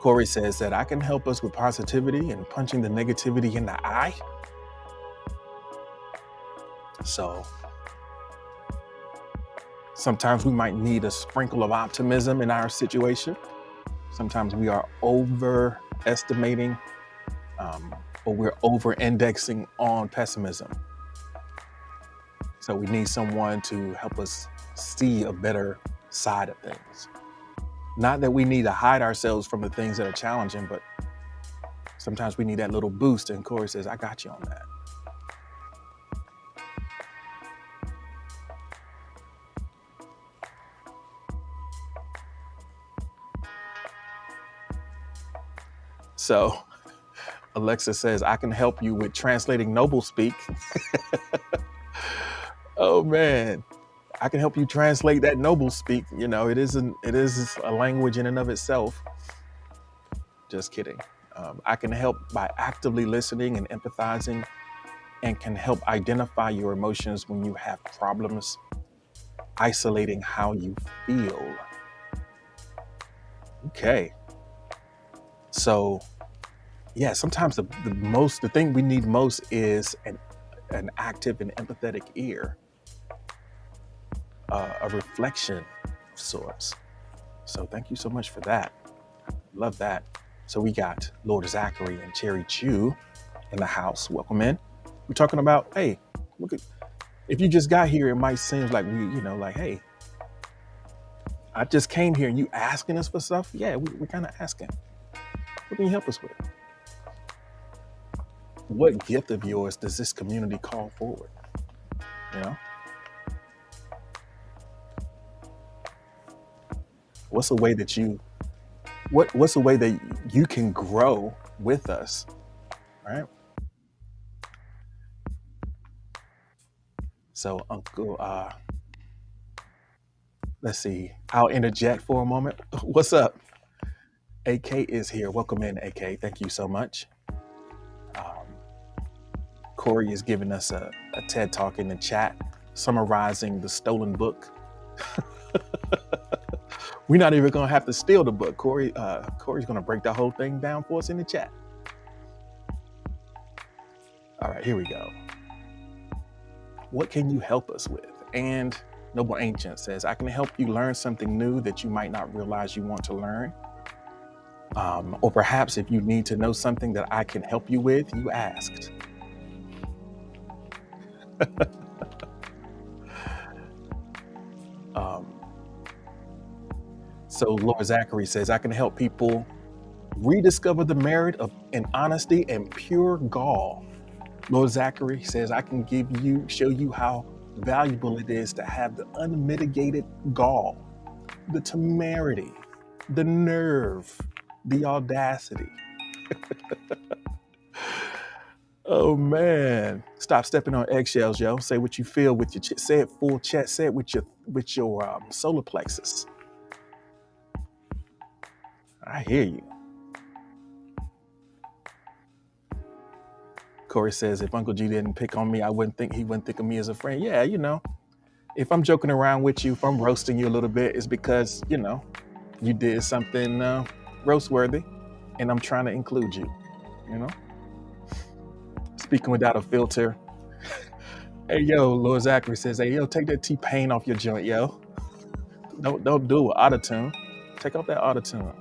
Corey says that I can help us with positivity and punching the negativity in the eye. So sometimes we might need a sprinkle of optimism in our situation. Sometimes we are overestimating or we're over-indexing on pessimism. So we need someone to help us see a better side of things. Not that we need to hide ourselves from the things that are challenging, but sometimes we need that little boost. And Corey says, I got you on that. So Alexa says, I can help you with translating noble speak. Oh man, I can help you translate that noble speak. It is a language in and of itself. Just kidding. I can help by actively listening and empathizing, and can help identify your emotions when you have problems isolating how you feel. Okay. So yeah, sometimes the thing we need most is an active and empathetic ear, a reflection of sorts. So thank you so much for that. Love that. So we got Lord Zachary and Cherry Chew in the house. Welcome in. We're talking about, hey, look at, if you just got here, it might seem like hey, I just came here and you asking us for stuff. Yeah, we're kind of asking. What can you help us with? What gift of yours does this community call forward? What's a way that what's a way that you can grow with us, right? So Uncle, let's see, I'll interject for a moment. What's up? AK is here. Welcome in, AK. Thank you so much. Corey is giving us a TED Talk in the chat, summarizing the stolen book. We're not even going to have to steal the book. Corey's going to break the whole thing down for us in the chat. All right, here we go. What can you help us with? And Noble Ancient says, I can help you learn something new that you might not realize you want to learn. Or perhaps if you need to know something that I can help you with, you asked. So Lord Zachary says, I can help people rediscover the merit of in honesty and pure gall. Lord Zachary says, I can show you how valuable it is to have the unmitigated gall, the temerity, the nerve, the audacity. Oh man, stop stepping on eggshells, yo. Say what you feel with your chest. Say it full chest. Say it with your solar plexus. I hear you. Corey says, if Uncle G didn't pick on me, he wouldn't think of me as a friend. Yeah, if I'm joking around with you, if I'm roasting you a little bit, it's because, you did something roast worthy and I'm trying to include you, Speaking without a filter. Hey, yo, Lord Zachary says, hey, yo, take that T-Pain off your joint, yo. Don't do it. Auto-tune. Take off that auto-tune.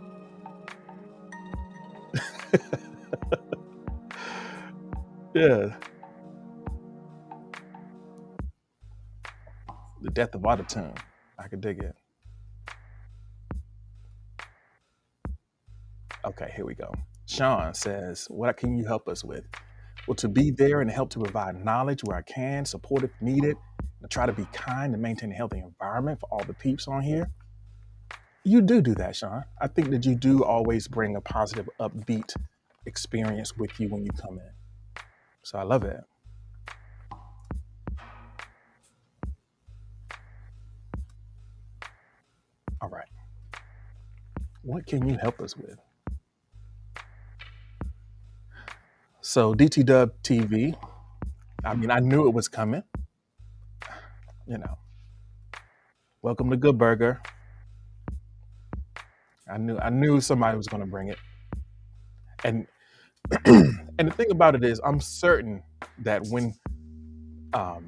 Yeah. The death of auto-tune. I could dig it. Okay, here we go. Sean says, what can you help us with? Well, to be there and help to provide knowledge where I can, support if needed, and try to be kind and maintain a healthy environment for all the peeps on here. You do that, Sean. I think that you do always bring a positive, upbeat experience with you when you come in. So I love it. All right. What can you help us with? So DT Dub TV, I knew it was coming. Welcome to Good Burger. I knew somebody was going to bring it. And and the thing about it is, I'm certain that when DT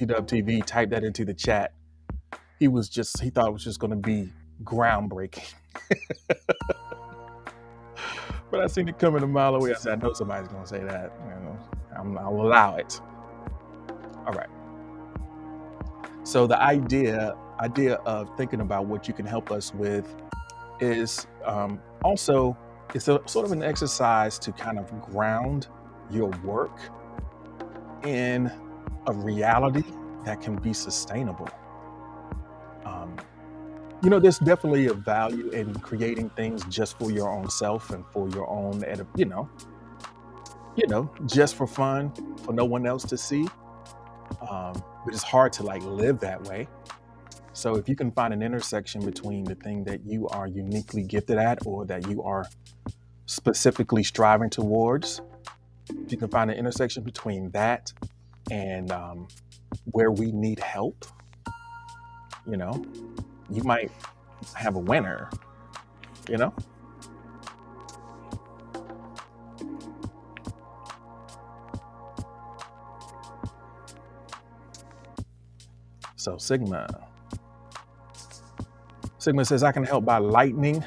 Dub TV typed that into the chat, he thought it was just going to be groundbreaking. But I seen it coming a mile away. I said, I know somebody's going to say that. I'll allow it. All right. So the idea of thinking about what you can help us with is also, it's a sort of an exercise to kind of ground your work in a reality that can be sustainable. There's definitely a value in creating things just for your own self and for your own, just for fun, for no one else to see. But it's hard to live that way. So if you can find an intersection between the thing that you are uniquely gifted at or that you are specifically striving towards, if you can find an intersection between that and where we need help, you might have a winner, So Sigma says, I can help by lightening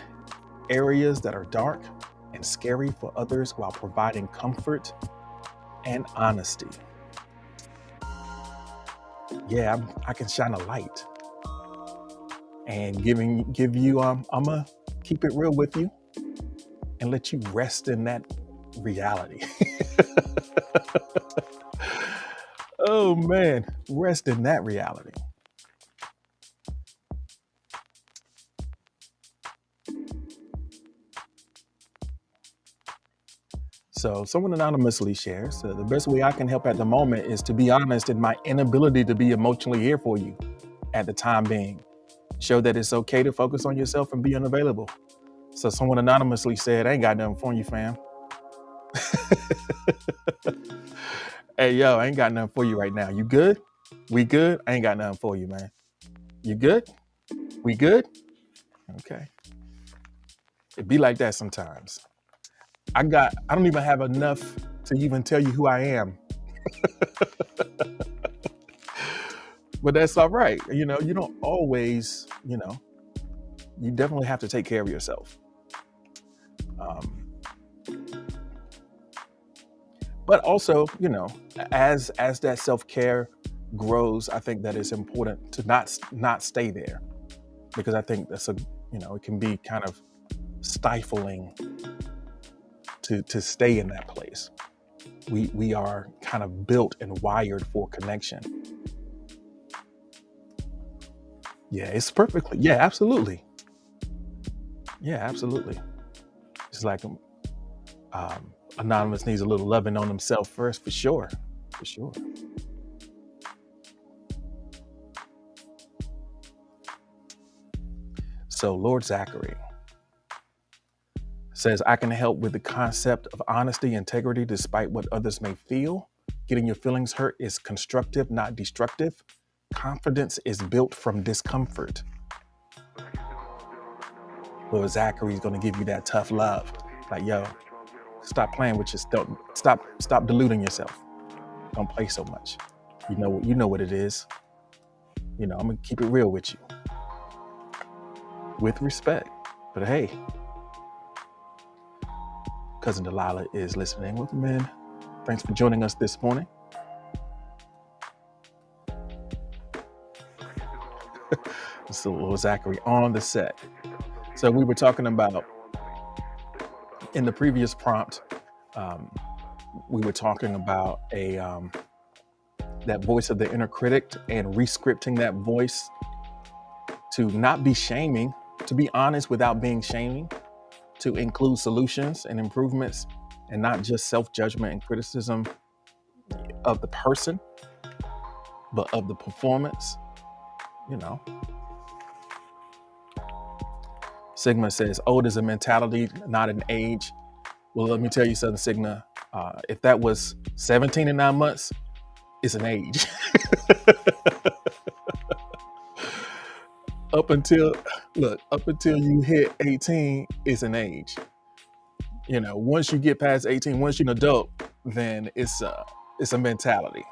areas that are dark and scary for others while providing comfort and honesty. Yeah, I can shine a light and give you, I'm gonna keep it real with you and let you rest in that reality. Oh man, rest in that reality. So someone anonymously shares, the best way I can help at the moment is to be honest in my inability to be emotionally here for you at the time being. Show that it's okay to focus on yourself and be unavailable. So someone anonymously said, I ain't got nothing for you, fam. Hey, yo, I ain't got nothing for you right now. You good? We good? I ain't got nothing for you, man. You good? We good? Okay. It be like that sometimes. I don't even have enough to even tell you who I am. But that's all right. You don't always, you definitely have to take care of yourself. Um, but also, as that self-care grows, I think that it's important to not stay there, because I think it can be kind of stifling to stay in that place. We are kind of built and wired for connection. Yeah, it's perfectly. Yeah, absolutely. Yeah, absolutely. It's like Anonymous needs a little loving on himself first, for sure. For sure. So Lord Zachary says, I can help with the concept of honesty, integrity, despite what others may feel. Getting your feelings hurt is constructive, not destructive. Confidence is built from discomfort. Lord Zachary's going to give you that tough love. Like, yo, stop playing with yourself. Stop deluding yourself. Don't play so much. You know what it is. I'm gonna keep it real with you, with respect. But hey, cousin Delilah is listening with men. Thanks for joining us this morning. So Lord Zachary on the set. So we were talking about, in the previous prompt, we were talking about that voice of the inner critic, and rescripting that voice to not be shaming, to be honest without being shaming, to include solutions and improvements, and not just self-judgment and criticism of the person, but of the performance. Sigma says, old is a mentality, not an age. Well, let me tell you something, Sigma. If that was 17 and 9 months, it's an age. up until you hit 18, it's an age. Once you get past 18, once you're an adult, then it's a mentality.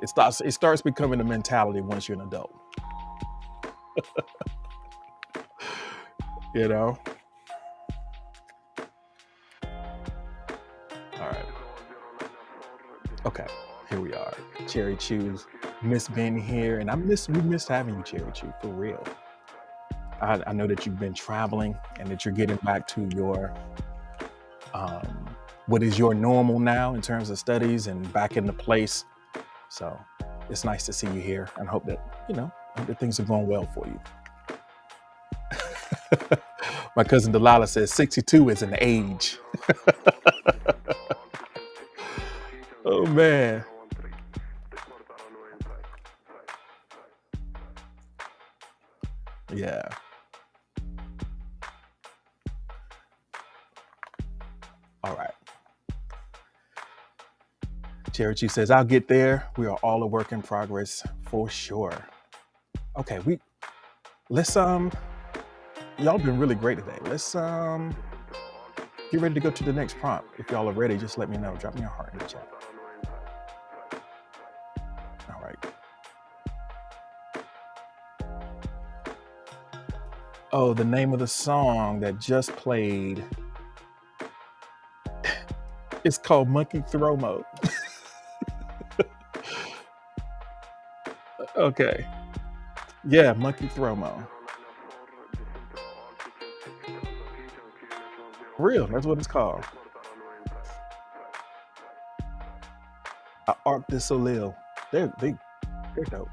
It starts becoming a mentality once you're an adult. All right. Okay, here we are. Cherry Chews, miss being here, and we missed having you, Cherry Chew, for real. I know that you've been traveling and that you're getting back to your what is your normal now in terms of studies and back into place. So it's nice to see you here, and hope that things are going well for you. My cousin Delilah says 62 is an age. Oh man. Yeah. All right. Cherokee says, I'll get there. We are all a work in progress for sure. Okay, let's y'all been really great today. Let's get ready to go to the next prompt. If y'all are ready, just let me know. Drop me a heart in the chat. All right. Oh, the name of the song that just played, it's called Monkey Throw Mode. Okay. Yeah, Monkey Throw Mode. Real, that's what it's called. Arc de Soleil. They're dope.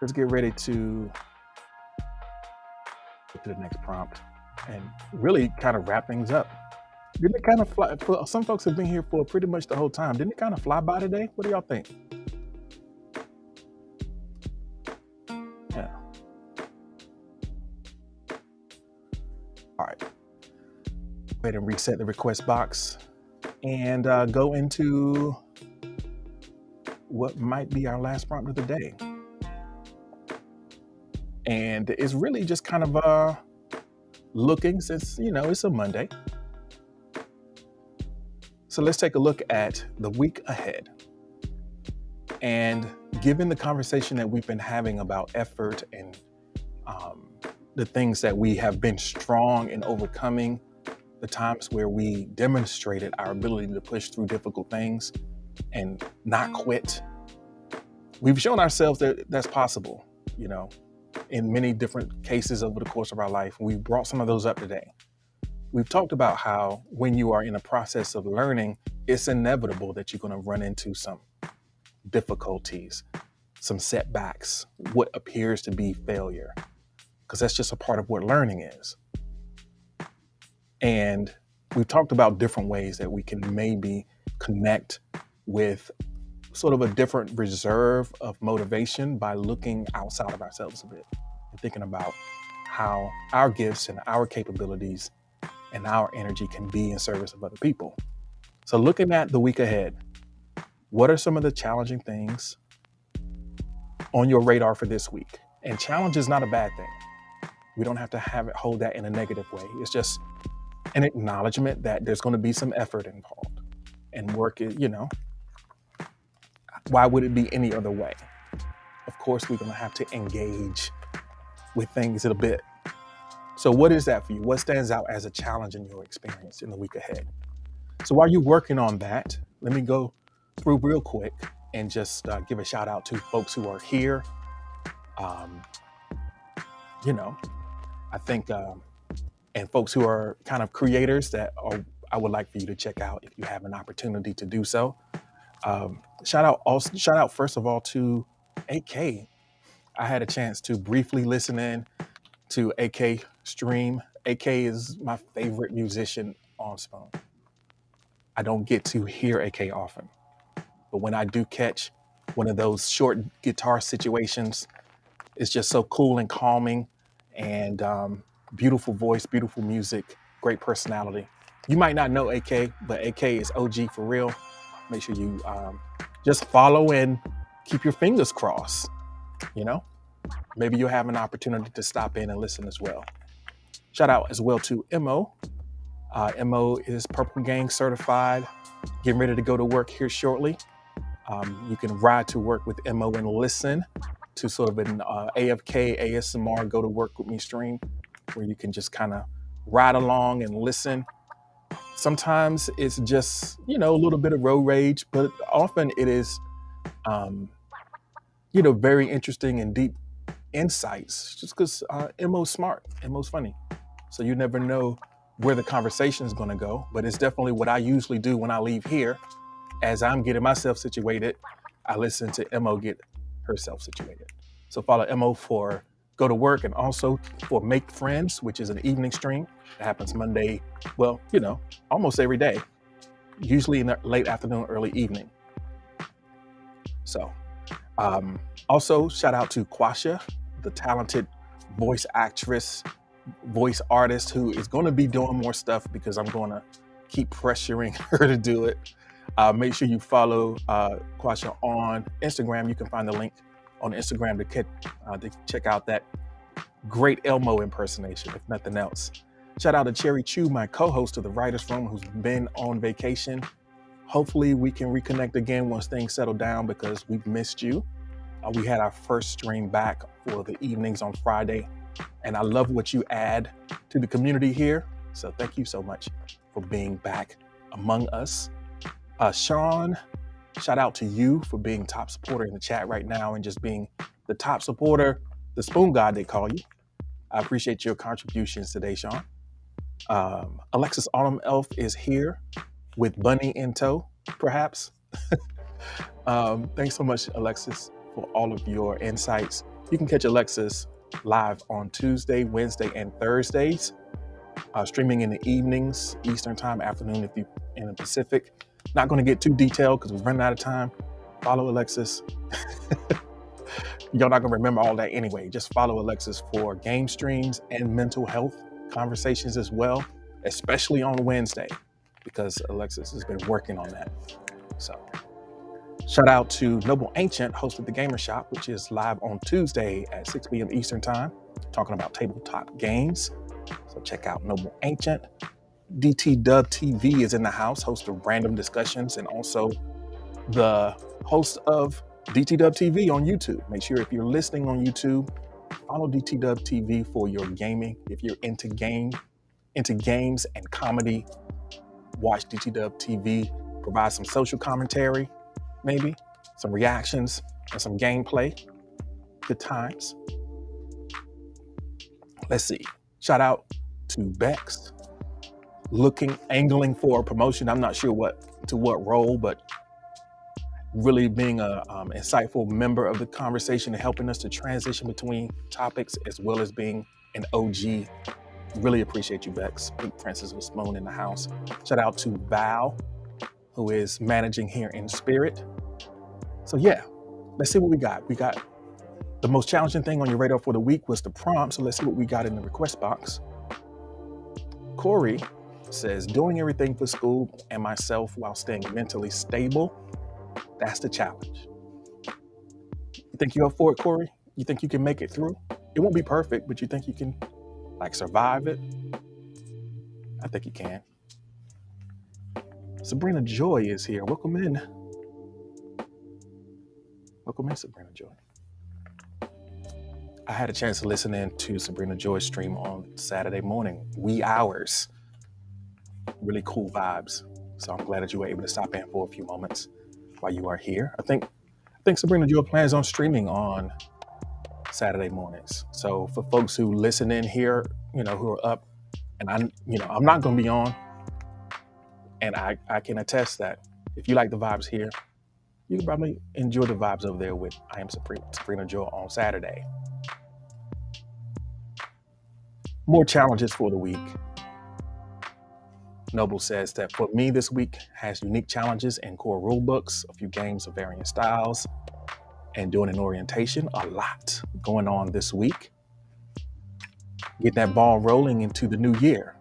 Let's get ready to get to the next prompt and really kind of wrap things up. Didn't it kind of fly? Some folks have been here for pretty much the whole time. Didn't it kind of fly by today? What do y'all think? Yeah. All right. Go ahead and reset the request box and go into what might be our last prompt of the day. And it's really just kind of looking, since it's a Monday. So let's take a look at the week ahead. And given the conversation that we've been having about effort and the things that we have been strong in overcoming, the times where we demonstrated our ability to push through difficult things and not quit, we've shown ourselves that that's possible, in many different cases over the course of our life. We brought some of those up today. We've talked about how when you are in a process of learning, it's inevitable that you're going to run into some difficulties, some setbacks, what appears to be failure, because that's just a part of what learning is. And we've talked about different ways that we can maybe connect with sort of a different reserve of motivation by looking outside of ourselves a bit and thinking about how our gifts and our capabilities and our energy can be in service of other people. So looking at the week ahead, what are some of the challenging things on your radar for this week? And challenge is not a bad thing. We don't have to hold that in a negative way. It's just an acknowledgement that there's going to be some effort involved, and work is, why would it be any other way? Of course, we're going to have to engage with things in a bit. So what is that for you? What stands out as a challenge in your experience in the week ahead? So while you're working on that, let me go through real quick and just give a shout out to folks who are here. I think, and folks who are kind of creators that I would like for you to check out if you have an opportunity to do so. Shout out first of all to AK. I had a chance to briefly listen in to AK stream. AK is my favorite musician on Spoon. I don't get to hear AK often, but when I do catch one of those short guitar situations, it's just so cool and calming, and beautiful voice, beautiful music, great personality. You might not know AK, but AK is OG for real. Make sure you just follow and keep your fingers crossed. Maybe you'll have an opportunity to stop in and listen as well. Shout out as well to MO. MO is Purple Gang certified, getting ready to go to work here shortly. You can ride to work with MO and listen to sort of an AFK ASMR go to work with me stream, where you can just kind of ride along and listen. Sometimes it's just, a little bit of road rage, but often it is, very interesting and deep insights, just because MO's smart, MO's funny. So you never know where the conversation is going to go, but it's definitely what I usually do when I leave here. As I'm getting myself situated, I listen to MO get herself situated. So follow MO for Go to Work, and also for Make Friends, which is an evening stream that happens Monday, almost every day, usually in the late afternoon, early evening. So also shout out to Quasha, the talented voice actress, voice artist, who is going to be doing more stuff because I'm going to keep pressuring her to do it. Make sure you follow Quasha on Instagram. You can find the link on Instagram to check out that great Elmo impersonation, if nothing else. Shout out to Cherry Chu, my co-host of the Writers Room, who's been on vacation. Hopefully we can reconnect again once things settle down, because we've missed you. We had our first stream back for the evenings on Friday, and I love what you add to the community here. So thank you so much for being back among us. Sean, shout out to you for being top supporter in the chat right now, and just being the top supporter, the Spoon God they call you. I appreciate your contributions today, Sean. Alexis Autumn Elf is here with Bunny in tow, perhaps. Thanks so much, Alexis, for all of your insights. You can catch Alexis live on Tuesday, Wednesday, and Thursdays, streaming in the evenings, Eastern time, afternoon if you're in the Pacific. Not going to get too detailed because we're running out of time. Follow Alexis. You're not going to remember all that anyway. Just follow Alexis for game streams and mental health conversations as well, especially on Wednesday, because Alexis has been working on that. So Shout out to Noble Ancient, host of the Gamer Shop, which is live on Tuesday at 6 p.m. Eastern Time, talking about tabletop games. So check out Noble Ancient. DT Dub TV is in the house, host of Random Discussions, and also the host of DT Dub TV on YouTube. Make sure if you're listening on YouTube, follow DT Dub TV for your gaming. If you're into games and comedy, watch DT Dub TV. Provide some social commentary, maybe some reactions and some gameplay. Good times. Let's see. Shout out to Bex, angling for a promotion. I'm not sure what role, but really being a insightful member of the conversation and helping us to transition between topics, as well as being an OG. Really appreciate you, Bex. Pink Princess of Spoon in the house. Shout out to Val, who is managing here in spirit. So yeah, let's see what we got. We got the most challenging thing on your radar for the week was the prompt. So let's see what we got in the request box. Corey says, doing everything for school and myself while staying mentally stable. That's the challenge. You think you're up for it, Corey? You think you can make it through? It won't be perfect, but you think you can survive it? I think you can. Sabrina Joy is here. Welcome in. Welcome in, Sabrina Joy. I had a chance to listen in to Sabrina Joy's stream on Saturday morning, wee hours. Really cool vibes. So I'm glad that you were able to stop in for a few moments while you are here. I think Sabrina Joy plans on streaming on Saturday mornings. So for folks who listen in here, who are up, and I'm not going to be on, and I can attest that if you like the vibes here, you can probably enjoy the vibes over there with I Am Sabrina Joy on Saturday. More challenges for the week. Noble says that for me this week has unique challenges and core rule books, a few games of varying styles, and doing an orientation. A lot going on this week. Get that ball rolling into the new year.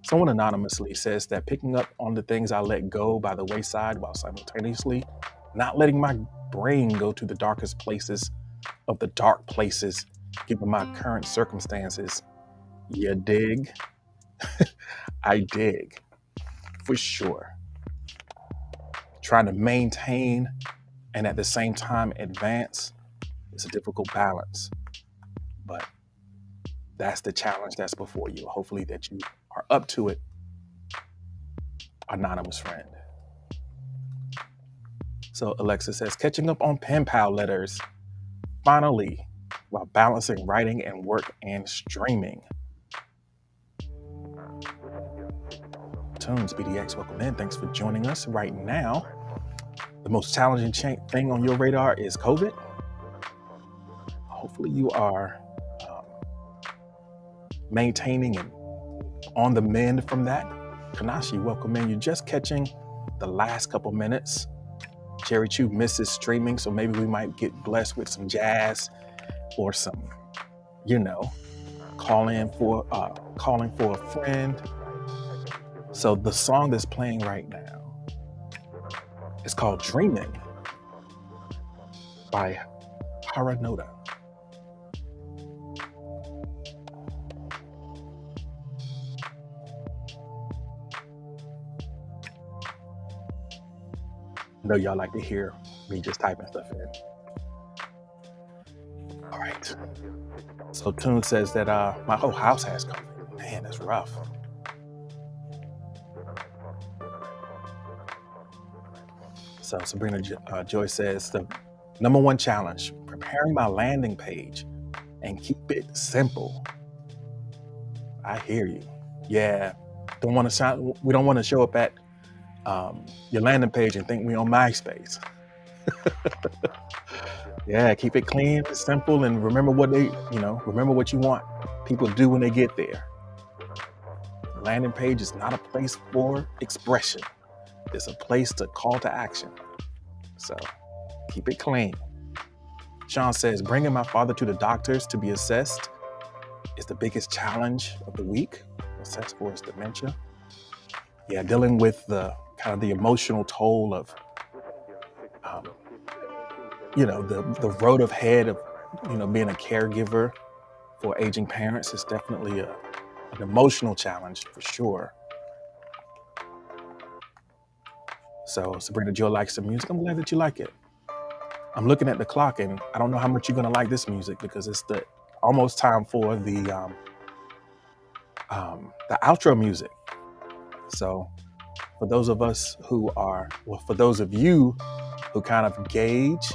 Someone anonymously says that picking up on the things I let go by the wayside while simultaneously not letting my brain go to the darkest places of the dark places, given my current circumstances. You dig? I dig, for sure. Trying to maintain and at the same time advance is a difficult balance, but that's the challenge that's before you. Hopefully that you are up to it, anonymous friend. So Alexa says, catching up on pen pal letters, finally, while balancing writing and work and streaming. Tunes BDX, welcome in. Thanks for joining us right now. The most challenging thing on your radar is COVID. Hopefully you are maintaining and on the mend from that. Kanashi, welcome in. You're just catching the last couple minutes. Cherry Chew misses streaming, so maybe we might get blessed with some jazz or some, calling for a friend. So the song that's playing right now is called Dreaming by Haranoda. I know y'all like to hear me just typing stuff in. All right. So Tune says that my whole house has COVID. Man, that's rough. So Sabrina Joy says the number one challenge, preparing my landing page and keep it simple. I hear you. Yeah. We don't want to show up at your landing page and think we on MySpace. Yeah, keep it clean, simple, and remember what you want people to do when they get there. The landing page is not a place for expression. It's a place to call to action. So keep it clean. Sean says, bringing my father to the doctors to be assessed is the biggest challenge of the week. Assessed for his dementia. Yeah, dealing with the kind of the emotional toll of um, the road ahead of being a caregiver for aging parents is definitely an emotional challenge for sure. So Sabrina, Joe likes the music. I'm glad that you like it. I'm looking at the clock, and I don't know how much you're gonna like this music because it's the almost time for the outro music. So for those of you who kind of gauge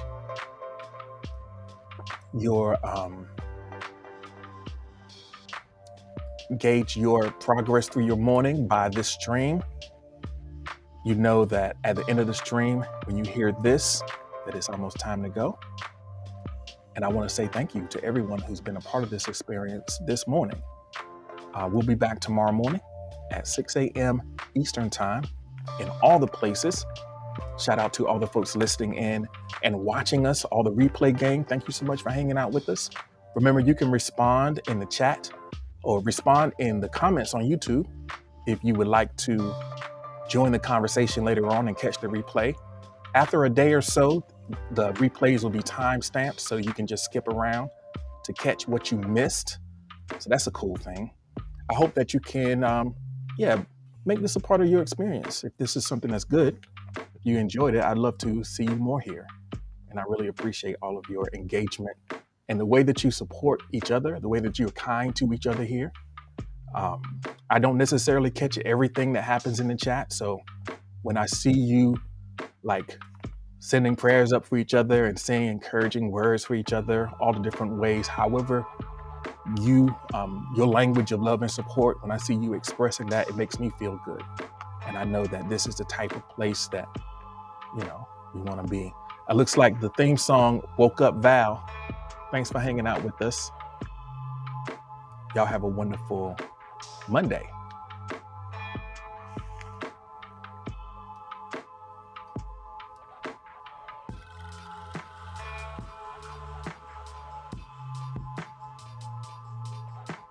your progress through your morning by this stream, you know that at the end of the stream, when you hear this, that it's almost time to go. And I want to say thank you to everyone who's been a part of this experience this morning. We'll be back tomorrow morning at 6 a.m. Eastern Time in all the places. Shout out to all the folks listening in and watching us, all the replay gang. Thank you so much for hanging out with us. Remember, you can respond in the chat or respond in the comments on YouTube if you would like to join the conversation later on and catch the replay. After a day or so, the replays will be time-stamped, so you can just skip around to catch what you missed. So that's a cool thing. I hope that you can, make this a part of your experience. If this is something that's good, if you enjoyed it, I'd love to see you more here. And I really appreciate all of your engagement and the way that you support each other, the way that you're kind to each other here. I don't necessarily catch everything that happens in the chat. So when I see you like sending prayers up for each other and saying encouraging words for each other, all the different ways, however your language of love and support, when I see you expressing that, it makes me feel good. And I know that this is the type of place that, we want to be. It looks like the theme song woke up Val. Thanks for hanging out with us. Y'all have a wonderful Monday.